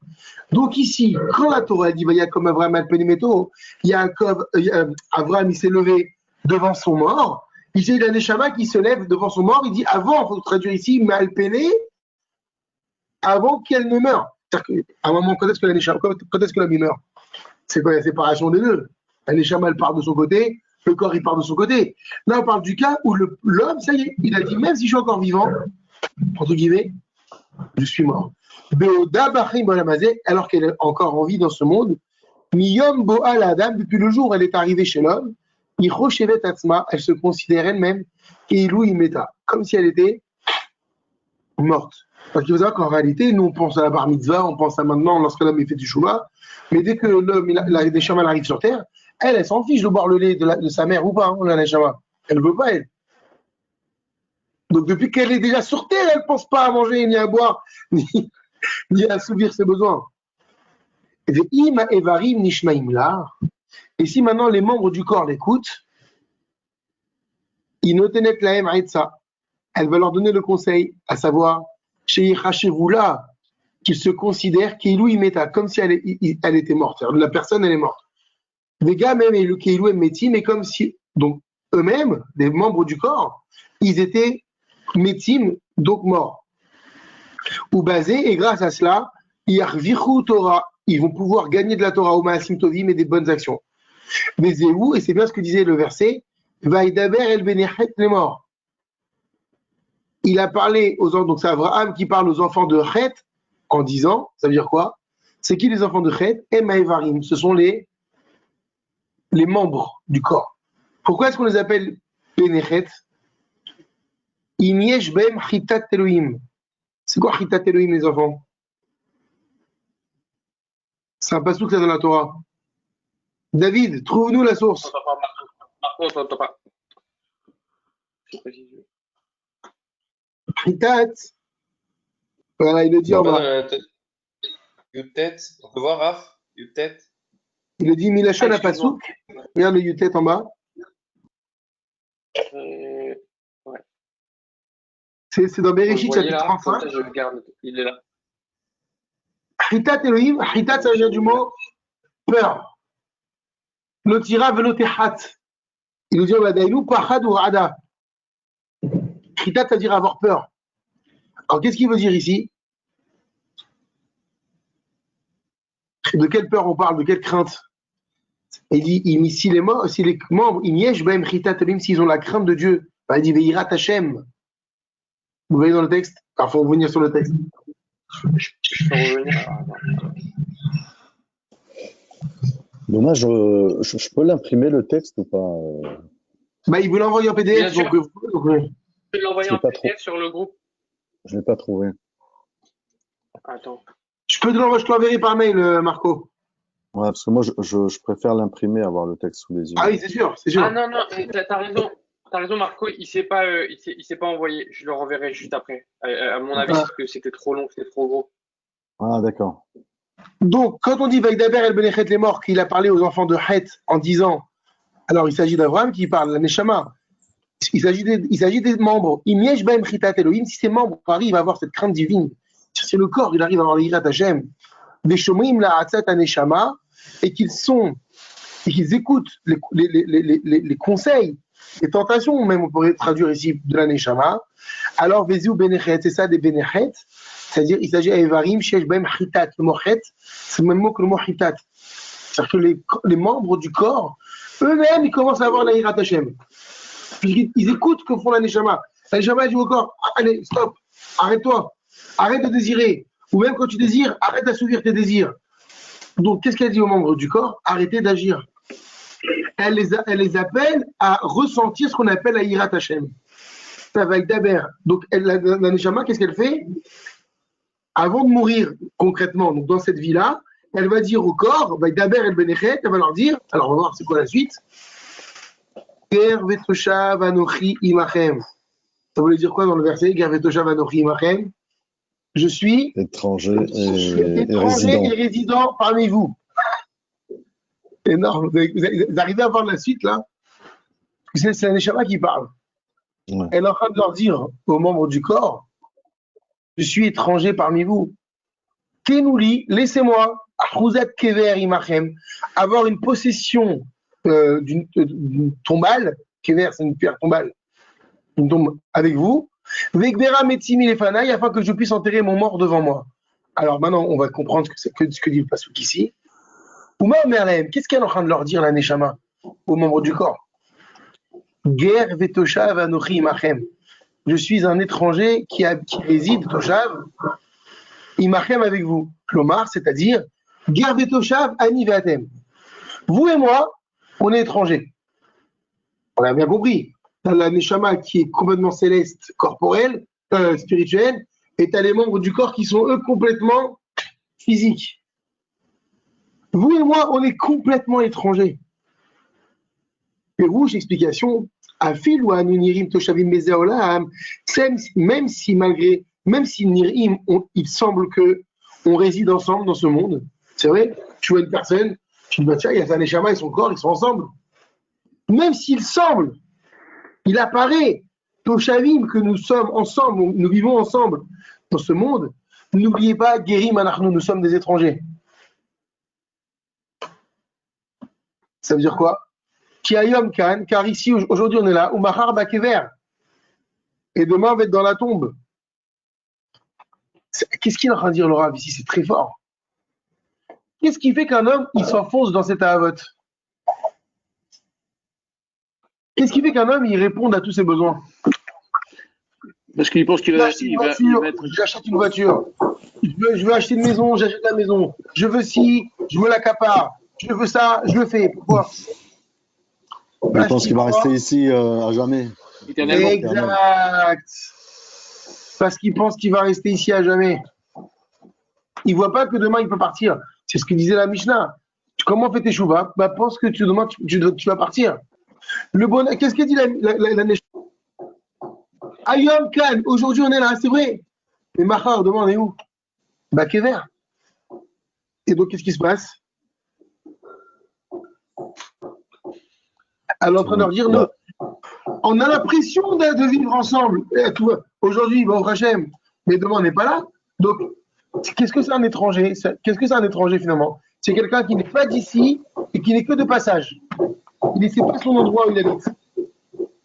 Speaker 2: Donc ici, quand la Torah dit comme Avraham al-Penimeto, Avraham il s'est levé devant son mort, il y a la Neshama qui se lève devant son mort, il dit avant, il faut traduire ici, mal-péné, avant qu'elle ne meure. C'est-à-dire qu'à un moment, quand est-ce que l'homme il meurt? C'est quoi la séparation des deux? La Neshama elle part de son côté, le corps il part de son côté. Là on parle du cas où l'homme, ça y est, il a dit même si je suis encore vivant, entre guillemets, je suis mort. Alors qu'elle est encore en vie dans ce monde, Miyom Boal Adam, depuis le jour où elle est arrivée chez l'homme, elle se considère elle-même comme si elle était morte. Parce qu'il faut savoir qu'en réalité, nous on pense à la bar mitzvah, on pense à maintenant lorsque l'homme fait du shouba, mais dès que l'homme, la Neshama arrive sur terre, elle s'en fiche de boire le lait de sa mère ou pas, hein, la Neshama. Elle ne veut pas, elle. Donc depuis qu'elle est déjà sur terre, elle ne pense pas à manger, ni à boire, ni à assouvir ses besoins. Et si maintenant les membres du corps l'écoutent, elle va leur donner le conseil, à savoir, qu'ils se considèrent comme si elle était morte. La personne, elle est morte. Les gars, même, mais comme si, donc, eux-mêmes, des membres du corps, ils étaient métim, donc morts. Ou basés, et grâce à cela, Torah, ils vont pouvoir gagner de la Torah au Maasim Tovim et des bonnes actions. Mais Zéhou, et c'est bien ce que disait le verset, Vaïdaber el Benechet les morts. Il a parlé aux enfants, donc c'est Abraham qui parle aux enfants de Chet en disant, ça veut dire quoi? C'est qui les enfants de Chet? Et Maïvarim, ce sont les membres du corps. Pourquoi est-ce qu'on les appelle Benechet? Imiesh Bem Chitat Elohim. C'est quoi Chitat Elohim, les enfants? C'est un passouk ça dans la Torah. David, trouve-nous la source.
Speaker 3: On t'entend pas.
Speaker 2: Chitat. Voilà, il le dit en bas.
Speaker 5: Yutet, on peut voir Raph? Yutet.
Speaker 2: Il le dit Milachon à passouk. Regarde le Yutet en bas.
Speaker 3: Ouais.
Speaker 2: C'est dans Bereshit chapitre 35.
Speaker 3: Je regarde, il est là.
Speaker 2: Chitat Elohim, Chitat ça vient du mot peur. Lotira velotehat. Il nous dit Wadaïlou pachad ou rada. Chitat ça veut dire avoir peur. Alors qu'est-ce qu'il veut dire ici? De quelle peur on parle? De quelle crainte? Il dit si les membres, s'ils ont la crainte de Dieu, il dit Veirat Hashem. Vous voyez dans le texte? Alors, il faut revenir sur le texte.
Speaker 3: Je peux revenir.
Speaker 4: Dommage, je peux l'imprimer le texte ou pas?
Speaker 2: Il veut l'envoyer en PDF.
Speaker 3: Bien sûr.
Speaker 2: Donc,
Speaker 3: Je peux l'envoyer en PDF sur le groupe.
Speaker 4: Je ne l'ai pas trouvé.
Speaker 3: Attends.
Speaker 2: je te l'enverrai par mail, Marco.
Speaker 4: Ouais, parce que moi, je préfère l'imprimer, avoir le texte sous les yeux.
Speaker 2: Ah oui, c'est sûr, c'est sûr.
Speaker 3: Ah non, t'as raison. T'as raison, Marco, il s'est pas envoyé. Je le renverrai juste après. À mon avis,
Speaker 2: Ah.
Speaker 3: c'est que c'était trop long, c'était trop gros.
Speaker 4: Ah, d'accord.
Speaker 2: Donc, quand on dit Vaïdaber el Benechet les morts, qu'il a parlé aux enfants de Het en disant, alors il s'agit d'Abraham qui parle, la Neshama. Il s'agit des membres. Imiesh Baem Chitat Elohim, si ces membres arrivent à avoir cette crainte divine, si le corps il arrive à avoir l'Irat Hashem, des Shomrim la Hatzat Neshama, et qu'ils écoutent les conseils, les tentations, même on pourrait traduire ici de la Neshama, alors Vezu Benechet, c'est ça des Benechet, c'est-à-dire il s'agit d'Evarim, Shesh Baem Chitat, le mot Het, c'est le même mot que le mot Chitat. C'est-à-dire que les membres du corps, eux-mêmes, ils commencent à avoir la Hirat Hashem. Ils écoutent ce que font la Neshama. La Neshama dit au corps, allez, stop, arrête-toi, arrête de désirer. Ou même quand tu désires, arrête d'assouvir tes désirs. Donc, qu'est-ce qu'elle dit aux membres du corps? Arrêtez d'agir. Elle les appelle à ressentir ce qu'on appelle la Hirat Hashem. Ça va être d'Aber. Donc, la Neshama, qu'est-ce qu'elle fait? Avant de mourir concrètement, donc dans cette vie-là, elle va dire au corps, d'Aber el Benechet, elle va leur dire, alors on va voir c'est quoi la suite. Ger vetoshav anochi imachem. Ça voulait dire quoi dans le verset? Ger vetoshav anochi imachem. Je suis
Speaker 4: Étranger
Speaker 2: étranger et résident parmi vous. Énorme. Vous arrivez à voir la suite là? C'est la Neshama qui parle.
Speaker 4: Ouais.
Speaker 2: Elle est en train de leur dire aux membres du corps, je suis étranger parmi vous. Kenouli, laissez-moi, Achuzat Kever Imachem, avoir une possession d'une tombale. Kever, c'est une pierre tombale. Une tombe avec vous. Vekbera Metzimi Lefanaï, afin que je puisse enterrer mon mort devant moi. Alors maintenant, on va comprendre ce que dit le pasuk ici. Ouma Merlem, qu'est-ce qu'elle est en train de leur dire, la Neshama, aux membres du corps? Ger Vetoshav Anochi Imachem. Je suis un étranger qui réside, Toshav, Imachem avec vous. Klomar, c'est-à-dire, Ger Vetoshav Ani Veatem. Vous et moi, on est étrangers. On a bien compris. La Neshama qui est complètement céleste, corporelle, spirituelle, et t'as les membres du corps qui sont eux complètement physiques. Vous et moi, on est complètement étrangers. Et rouge, explication, Afil ou Anunirim Toshavim Mezeolam, même si Nirim, il semble que on réside ensemble dans ce monde. C'est vrai, tu vois une personne, tu dis, bah, tiens, il y a sa Neshama et son corps, ils sont ensemble. Même s'il semble, il apparaît, Toshavim, que nous sommes ensemble, nous vivons ensemble dans ce monde, n'oubliez pas, Gerim Anachnu, nous sommes des étrangers. Ça veut dire quoi? Kiayom Kan, car ici, aujourd'hui, on est là, Umahar Bakever, et demain, on va être dans la tombe. Qu'est-ce qu'il est en train de dire, le Rav, ici? C'est très fort. Qu'est-ce qui fait qu'un homme, il s'enfonce dans cet avot? Qu'est-ce qui fait qu'un homme, il réponde à tous ses besoins?
Speaker 6: Parce qu'il pense qu'il va
Speaker 2: J'achète une voiture. Je veux acheter une maison, j'achète la maison. Je veux ci, je me l'accapare. Je veux ça, je le fais. Pourquoi?
Speaker 4: Il pense qu'il va rester ici à jamais.
Speaker 2: Exact. Parce qu'il pense qu'il va rester ici à jamais. Il ne voit pas que demain, il peut partir. C'est ce que disait la Mishnah. Comment fais tes chouvas? Bah, pense que demain, tu vas partir. Le bonheur, qu'est-ce que dit la Mishnah? Ayom Kan, aujourd'hui on est là, c'est vrai. Mais Mahar, demain on est où? Bah, Kever. Et donc, qu'est-ce qui se passe? Elle est en train de leur dire, non, on a l'impression de vivre ensemble. Aujourd'hui, au Hachem, mais demain on n'est pas là. Donc, qu'est-ce que c'est un étranger? Qu'est-ce que c'est un étranger finalement? C'est quelqu'un qui n'est pas d'ici et qui n'est que de passage. Il ne sait pas son endroit où il habite.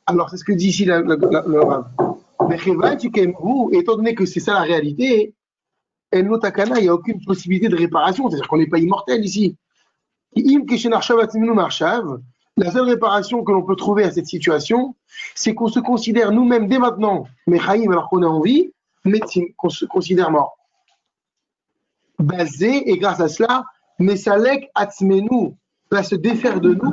Speaker 2: Alors, c'est ce que dit ici le Rav. Mais vous, étant donné que c'est ça la réalité, il n'y a aucune possibilité de réparation. C'est-à-dire qu'on n'est pas immortel ici. La seule réparation que l'on peut trouver à cette situation, c'est qu'on se considère nous-mêmes dès maintenant, Mechaïm alors qu'on est en vie, mais qu'on se considère mort. Basé, et grâce à cela, Mesalek Atzmenu va se défaire de nous,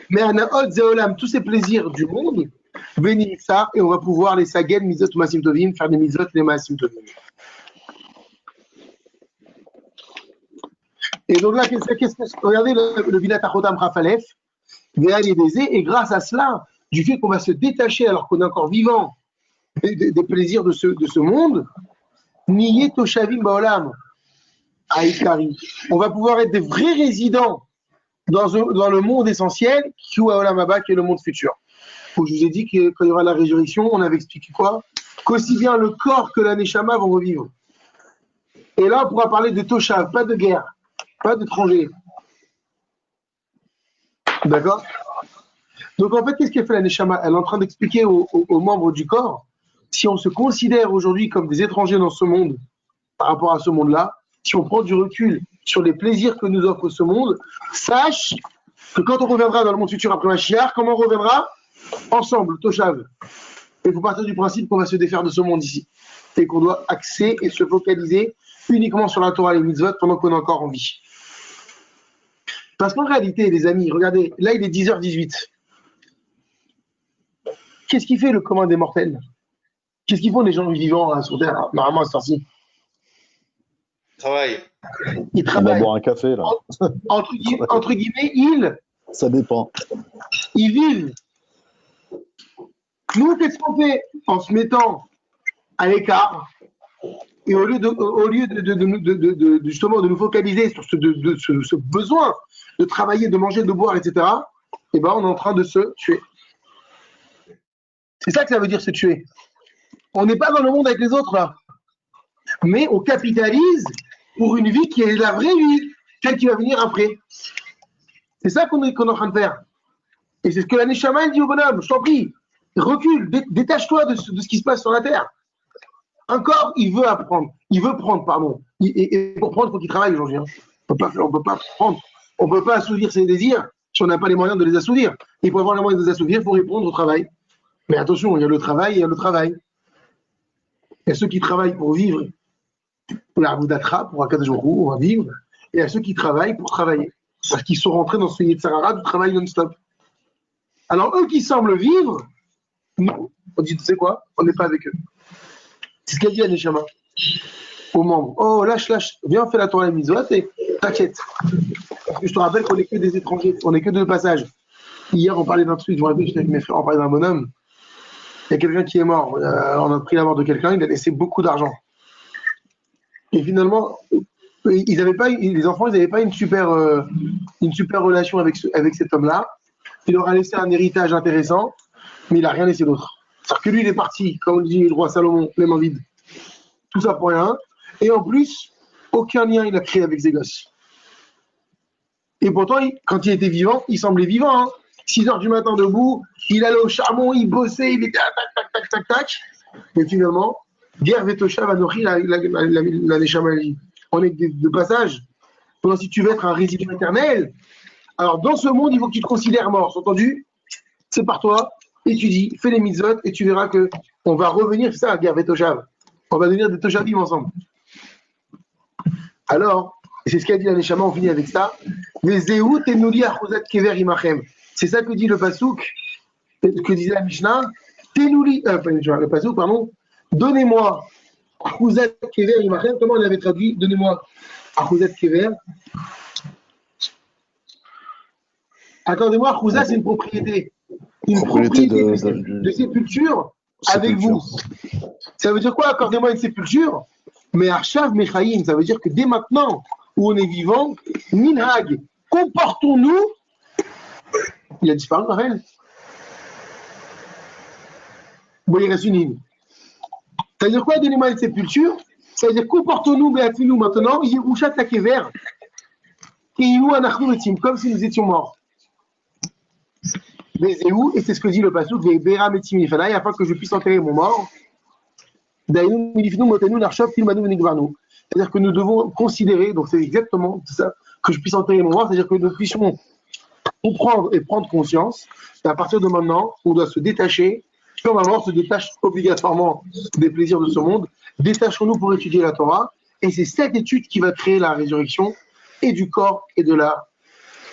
Speaker 2: mais Anaot Zeolam, tous ces plaisirs du monde, venir ça, et on va pouvoir les Sagen, Mizot, Masim Tovim, faire des Mizot, les Masim Tovim. Et donc là, regardez le Vilat Achotam Rafalef, et grâce à cela, du fait qu'on va se détacher alors qu'on est encore vivant des plaisirs de ce monde, Niye Toshavim Baolam, Aïkari. On va pouvoir être des vrais résidents dans le monde essentiel, qui est Olam Haba, qui est le monde futur. Où je vous ai dit que quand il y aura la résurrection, on avait expliqué quoi? Qu'aussi bien le corps que la Neshama vont revivre. Et là, on pourra parler de Toshav, pas de guerre, pas d'étrangers. D'accord? Donc en fait, qu'est-ce qu'elle fait la Neshama? Elle est en train d'expliquer aux membres du corps, si on se considère aujourd'hui comme des étrangers dans ce monde, par rapport à ce monde-là, si on prend du recul sur les plaisirs que nous offre ce monde, sache que quand on reviendra dans le monde futur après Mashiach, comment on reviendra? Ensemble, Toshav. Il faut partir du principe qu'on va se défaire de ce monde ici. Et qu'on doit axer et se focaliser uniquement sur la Torah et les mitzvot pendant qu'on est encore en vie. Parce qu'en réalité, les amis, regardez, là il est 10h18. Qu'est-ce qui fait le commun des mortels? Qu'est-ce qu'ils font les gens vivants là, sur Terre, normalement à cette heure-ci?
Speaker 5: Travail.
Speaker 2: Ils
Speaker 4: On va
Speaker 2: travaillent.
Speaker 4: boire un café, là.
Speaker 2: Entre guillemets,
Speaker 4: Ça dépend.
Speaker 2: ils vivent. Nous, qu'est-ce qu'on fait? En se mettant à l'écart, et au lieu de justement de nous focaliser sur ce besoin de travailler, de manger, de boire, etc., eh ben, on est en train de se tuer. C'est ça que ça veut dire se tuer. On n'est pas dans le monde avec les autres, là. Mais on capitalise pour une vie qui est la vraie vie, celle qui va venir après. C'est ça qu'on est en train de faire. Et c'est ce que la Neshama dit au bonhomme, je t'en prie, recule, détache-toi de ce qui se passe sur la terre. Un corps, il veut apprendre, il veut prendre, pardon. Et pour prendre, il faut qu'il travaille aujourd'hui. Hein. On peut pas prendre, on ne peut pas assouvir ses désirs si on n'a pas les moyens de les assouvir. Et pour avoir les moyens de les assouvir, il faut répondre au travail. Mais attention, il y a le travail et il y a le travail. Il y a ceux qui travaillent pour vivre, pour la Avoudatra, pour Akadosh Baruch Hu, on va vivre. Et il y a ceux qui travaillent pour travailler. Parce qu'ils sont rentrés dans ce Yetzirah du travail non-stop. Alors, eux qui semblent vivre, nous, on dit, tu sais quoi, on n'est pas avec eux. C'est ce qu'a dit Aneshama aux membres. Oh, lâche, viens, fais la Torah et Mitzvot et t'inquiète. Parce que je te rappelle qu'on n'est que des étrangers, on n'est que de passage. Hier, on parlait d'un truc, je me rappelle, j'étais avec mes frères, on parlait d'un bonhomme. Il y a quelqu'un qui est mort. On a pris la mort de quelqu'un, il a laissé beaucoup d'argent. Et finalement, les enfants, ils n'avaient pas une super relation avec cet homme-là. Il leur a laissé un héritage intéressant, mais il n'a rien laissé d'autre. C'est-à-dire que lui, il est parti, comme dit le roi Salomon, les mains vides. Tout ça pour rien. Et en plus, aucun lien il a créé avec ses gosses. Et pourtant, quand il était vivant, il semblait vivant. Hein. 6h du matin debout, il allait au charbon, il bossait, il était tac. Et finalement, guerre Vetosha va nourrir la Neshama. On est de passage. Donc, si tu veux être un résident éternel, alors dans ce monde, il faut que tu te considères mort. Entendu? C'est par toi. Étudie, fais les mitzvot et tu verras que on va revenir, c'est ça, guerre Vetoshav. On va devenir des Toshavim ensemble. Alors, c'est ce qu'a dit la Neshama, on finit avec ça. C'est ça que dit le Pasouk, que disait la Mishnah. Le Pasouk, pardon. Donnez-moi Achuzat Kever Imachem. Comment on avait traduit? Donnez-moi Achuzat Kever. Accordez-moi, Achuzat, c'est une propriété. Une propriété de sépulture avec vous. Ça veut dire quoi? Accordez-moi une sépulture. Mais Arshav Mechaïm, ça veut dire que dès maintenant où on est vivant, Minhag, comportons-nous. Il a disparu, Raphaël. Bon, il reste une ligne. Ça veut dire quoi? Donnez-moi une sépulture. Ça veut dire comportons-nous, Béatilou maintenant, Yerushat Takever, Keilu Anachnu Metim, comme si nous étions morts. Et c'est ce que dit le Passouk, afin que je puisse enterrer mon mort. C'est-à-dire que nous devons considérer, donc c'est exactement ça, que je puisse enterrer mon mort, c'est-à-dire que nous puissions comprendre et prendre conscience qu'à partir de maintenant, on doit se détacher, comme la mort se détache obligatoirement des plaisirs de ce monde, détachons-nous pour étudier la Torah, et c'est cette étude qui va créer la résurrection et du corps et de la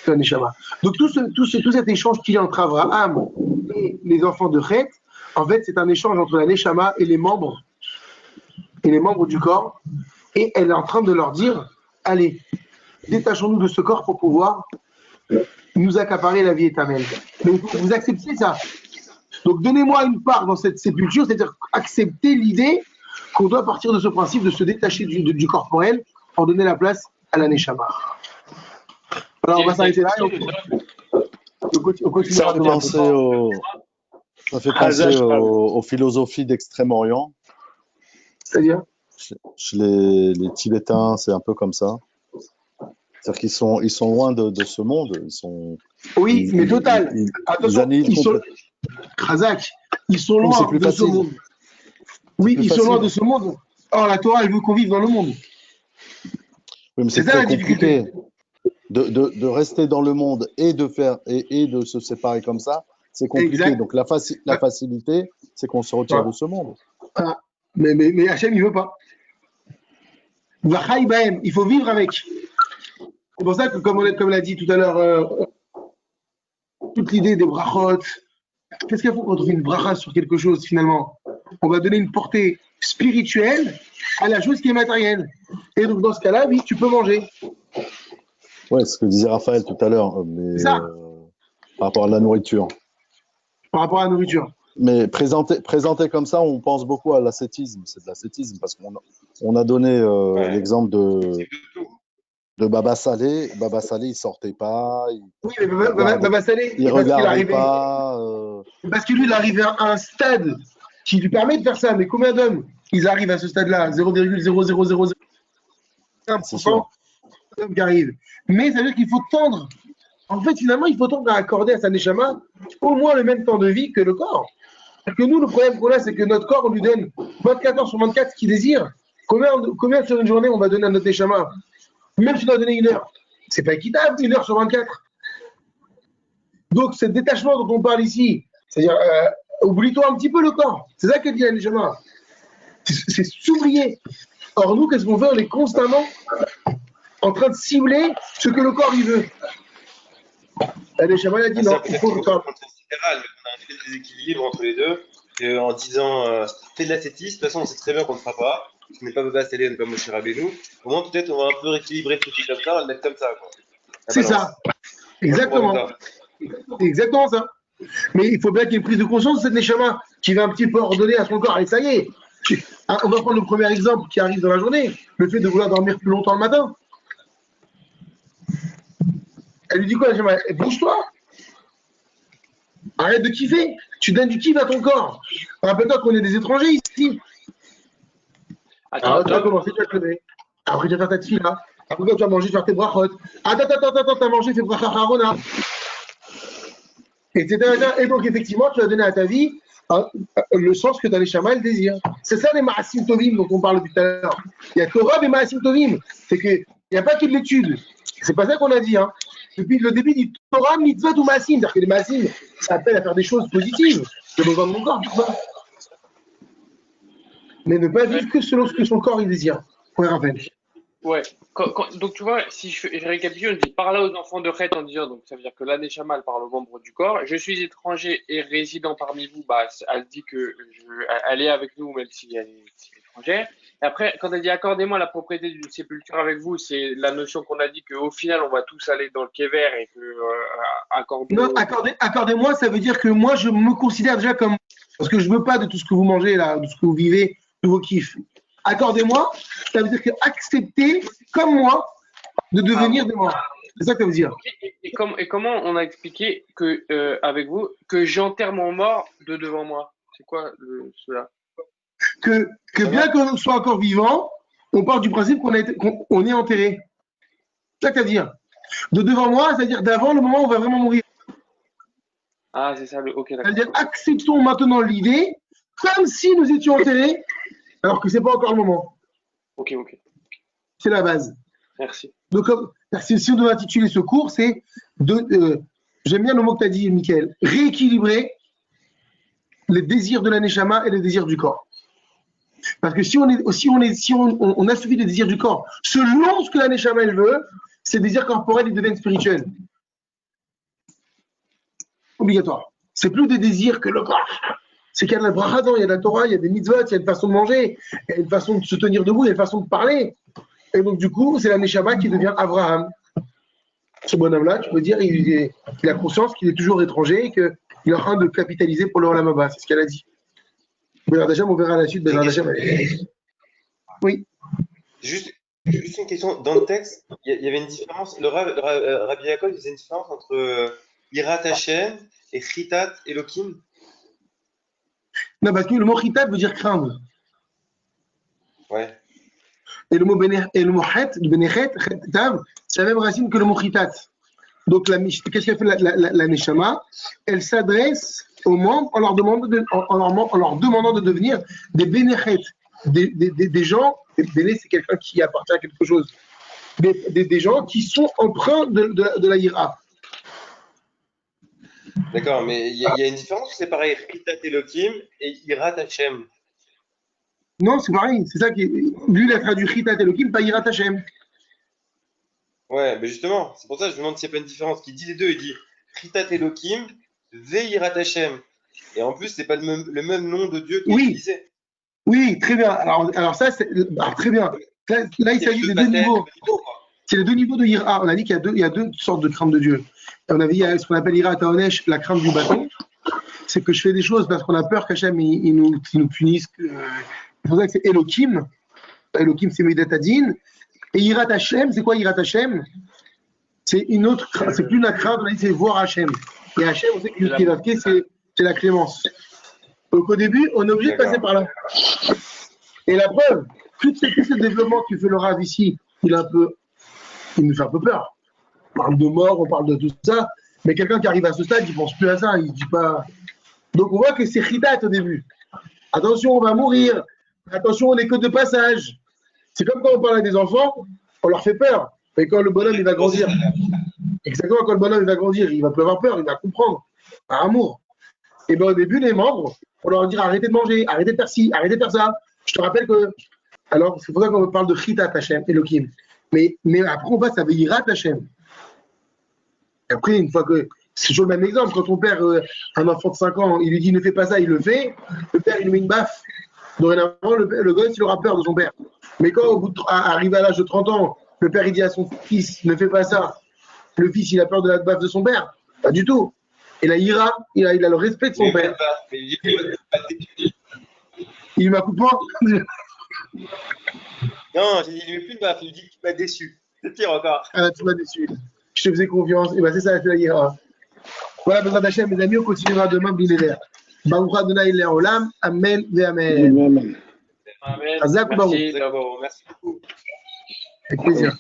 Speaker 2: Neshama. Donc tout cet échange qu'il y a entre Abraham et les enfants de Chet, en fait c'est un échange entre la Neshama et les membres du corps, et elle est en train de leur dire, allez, détachons-nous de ce corps pour pouvoir nous accaparer la vie éternelle. Mais il faut que vous acceptiez ça. Donc donnez-moi une part dans cette sépulture, c'est-à-dire accepter l'idée qu'on doit partir de ce principe de se détacher du corporel pour donner la place à la Neshama. Alors on va s'arrêter là et on continuera demain.
Speaker 4: Ça fait penser aux philosophies d'Extrême-Orient.
Speaker 2: C'est-à-dire
Speaker 4: chez les Tibétains, c'est un peu comme ça. C'est-à-dire qu'ils sont loin de ce monde.
Speaker 2: Oui, mais total. Attention, Razak, ils sont loin de ce monde. Oui, ils sont loin de ce monde. Or, la Torah, elle veut qu'on vive dans le monde.
Speaker 4: Oui, mais c'est très compliqué de rester dans le monde et de faire et de se séparer comme ça. C'est compliqué. Exact. Donc la facilité, c'est qu'on se retire de ce monde.
Speaker 2: Ah. Mais Hachem, il ne veut pas. Il faut vivre avec. C'est pour ça que, comme l'a dit tout à l'heure, toute l'idée des brachot, qu'est-ce qu'il faut quand on fait une bracha sur quelque chose finalement? On va donner une portée spirituelle à la chose qui est matérielle. Et donc dans ce cas-là, oui, tu peux manger.
Speaker 4: Ouais, c'est ce que disait Raphaël tout à l'heure, par rapport à la nourriture.
Speaker 2: Par rapport à la nourriture.
Speaker 4: Mais présenté comme ça, on pense beaucoup à l'ascétisme. C'est de l'ascétisme parce qu'on a donné l'exemple de Baba Salé. Baba Salé, il sortait pas.
Speaker 2: Oui, mais Baba Salé,
Speaker 4: il regardait pas.
Speaker 2: Parce que lui, il arrivait à un stade qui lui permet de faire ça. Mais combien d'hommes ils arrivent à ce stade-là? 0,0001% d'hommes qui arrivent. Mais ça veut dire qu'il faut tendre. En fait, finalement, il faut tendre à accorder à sa neshama au moins le même temps de vie que le corps. Parce que nous, le problème qu'on a, c'est que notre corps, on lui donne 24 heures sur 24 ce qu'il désire. Combien sur une journée on va donner à notre neshama? Même si on doit donner 1 heure. C'est pas équitable, 1 heure sur 24. Donc, ce détachement dont on parle ici, c'est-à-dire, oublie-toi un petit peu le corps. C'est ça que dit la neshama. C'est s'oublier. Or, nous, qu'est-ce qu'on fait? On est constamment en train de cibler ce que le corps, il veut. La neshama, elle a dit non, il faut le corps.
Speaker 5: On a un fait déséquilibre entre les deux en disant fais de l'ascétisme, de toute façon on sait très bien qu'on ne fera pas, ce n'est pas Baba Salé, on n'est pas Moshe Rabbeinu, au moins peut-être on va un peu rééquilibrer tout comme ça, on va le mettre comme ça.
Speaker 2: C'est ça, exactement. C'est exactement ça. Mais il faut bien qu'il y ait une prise de conscience de cette neshama qui va un petit peu ordonner à son corps, et ça y est. On va prendre le premier exemple qui arrive dans la journée, le fait de vouloir dormir plus longtemps le matin. Elle lui dit quoi, la neshama? Bouge-toi. Arrête de kiffer. Tu donnes du kiff à ton corps. Rappelle-toi qu'on est des étrangers ici. Alors, tu vas commencer, tu vas te lever. Après, tu vas faire ta tefila. Après, tu vas manger, tu vas faire tes brachot. Attends, t'as mangé, fais bracha harona. Etc. Et donc, effectivement, tu vas donner à ta vie le sens que ta neshama le désire. C'est ça les ma'asim tovim dont on parle depuis tout à l'heure. Il y a Torah et ma'asim tovim. C'est qu'il n'y a pas que de l'étude. C'est pas ça qu'on a dit. Hein. Depuis le début du Torah, mitzvot ou maasim, c'est-à-dire que les maasim, ça appelle à faire des choses positives. J'ai besoin de mon corps, mais ne pas vivre que selon ce que son corps il désire. Ouais, rappel.
Speaker 3: Ouais. Donc tu vois, si je récapitule, on dit parle aux enfants de Chet en disant, donc ça veut dire que la neshama elle parle aux membres du corps. Je suis étranger et résident parmi vous, bah elle dit que elle est avec nous même si elle est étrangère. Et après, quand elle dit accordez-moi la propriété d'une sépulture avec vous, c'est la notion qu'on a dit qu'au final on va tous aller dans le kéver et que
Speaker 2: Non, accordez-moi, ça veut dire que moi je me considère déjà comme, parce que je veux pas de tout ce que vous mangez là, de ce que vous vivez, de vos kiffs. Accordez-moi, ça veut dire que acceptez comme moi de devenir de moi. C'est ça que ça veut dire.
Speaker 3: Et comment on a expliqué que avec vous que j'enterre mon mort de devant moi? C'est quoi cela?
Speaker 2: Que bien qu'on soit encore vivant, on part du principe qu'on est enterré. C'est ça que ça veut dire. De devant moi, c'est-à-dire d'avant le moment où on va vraiment mourir.
Speaker 3: Ah, c'est ça, ok, d'accord.
Speaker 2: C'est-à-dire acceptons maintenant l'idée comme si nous étions enterrés, alors que ce n'est pas encore le moment.
Speaker 3: Ok.
Speaker 2: C'est la base.
Speaker 3: Merci.
Speaker 2: Donc, si on doit intituler ce cours, c'est j'aime bien le mot que tu as dit, Mickaël, rééquilibrer les désirs de la neshama et les désirs du corps. Parce que si on assouvit les désirs du corps selon ce que la neshama elle veut, ces désirs corporels ils deviennent spirituels. Obligatoire. C'est plus des désirs que le corps. C'est qu'il y a de la bracha dedans, il y a de la Torah, il y a des mitzvot, il y a une façon de manger, il y a une façon de se tenir debout, il y a une façon de parler. Et donc du coup, c'est la neshama qui devient Abraham. ce bonhomme-là, tu peux dire, il a conscience qu'il est toujours étranger et qu'il est en train de capitaliser pour le Olam Haba. C'est ce qu'elle a dit. Bezrat Hashem, on verra la suite. Bezrat Hashem. Oui.
Speaker 5: Juste une question. Dans le texte, il y avait une différence. Rabbi Yaakov faisait une différence entre Yirat Hashem et Chitat Elohim.
Speaker 2: Non, parce que le mot chitat veut dire craindre.
Speaker 5: Ouais.
Speaker 2: Et le mot het, le benechet, chetav, c'est la même racine que le mot chitat. Donc, qu'est-ce qu'elle fait la neshama? Elle s'adresse aux membres en leur demandant de devenir des benechet, des gens. Béné, c'est quelqu'un qui appartient à quelque chose. Des gens qui sont empreints de la ira.
Speaker 5: D'accord, mais il y a une différence, c'est pareil, Chitat Elohim et Yirat Hashem.
Speaker 2: Non, c'est pareil, c'est ça qui. Lui, il a traduit Chitat Elohim, pas Yirat Hashem.
Speaker 5: Ouais, mais justement, c'est pour ça que je me demande s'il n'y a pas une différence. Qui dit les deux, il dit Chitat Elohim, Ve Yirat Hashem. Et en plus, c'est pas le même nom de Dieu qui est utilisé.
Speaker 2: Oui, très bien. Alors ça, c'est très bien. Là, il s'agit des deux niveaux. C'est les deux niveaux de Yira. On a dit qu'il y a deux sortes de crainte de Dieu. Et on avait dit ce qu'on appelle Yira Taonesh, la crainte du bâton. C'est que je fais des choses parce qu'on a peur qu'Hachem il nous punisse. C'est pour ça que c'est Elohim. Elohim, c'est Midat Adin. Et Yirat Hashem, c'est quoi Yirat Hashem? C'est une autre crainte. C'est plus la crainte, on a dit c'est voir Hachem. Et Hachem, on sait que c'est la clémence. Donc au début, on est obligé de passer par là. Et la preuve, tout ce développement que fait le Rav ici, il nous fait un peu peur. On parle de mort, on parle de tout ça, mais quelqu'un qui arrive à ce stade, il ne pense plus à ça, il ne dit pas. Donc on voit que c'est chitat au début. Attention, on va mourir. Attention, on n'est que de passage. C'est comme quand on parle à des enfants, on leur fait peur. Et quand le bonhomme il va grandir, exactement, quand le bonhomme il va grandir, il va plus avoir peur, il va comprendre, par amour. Et bien au début, les membres, on leur dit arrêtez de manger, arrêtez de faire ci, arrêtez de faire ça. Je te rappelle que. Alors, c'est pour ça qu'on parle de Chitat Hashem, Elohim. Mais après, on va, ça veut dire Yirat Hashem. Et après, une fois que. C'est toujours le même exemple. Quand on perd un enfant de 5 ans, il lui dit ne fais pas ça, il le fait. Le père, il lui met une baffe. Dorénavant, le gosse, il aura peur de son père. Mais quand, au bout arrivé à l'âge de 30 ans, le père, il dit à son fils ne fais pas ça. Le fils, il a peur de la baffe de son père. Pas du tout. Et la ira, il a le respect de son père. Il m'a coupé.
Speaker 5: Non, il ne met plus de baffe, il dit que tu m'as déçu. C'est pire encore.
Speaker 2: Ah, tu m'as déçu. Je te faisais confiance. Et bien, c'est ça, c'est la ira. Voilà, Bezrat Hashem, mes amis, on continuera demain, Binéder. Baruch Adonai Le'olam, Amen ve Amen.
Speaker 3: Amen.
Speaker 2: Hazak
Speaker 3: Merci, d'abord. Merci beaucoup.
Speaker 2: Avec plaisir.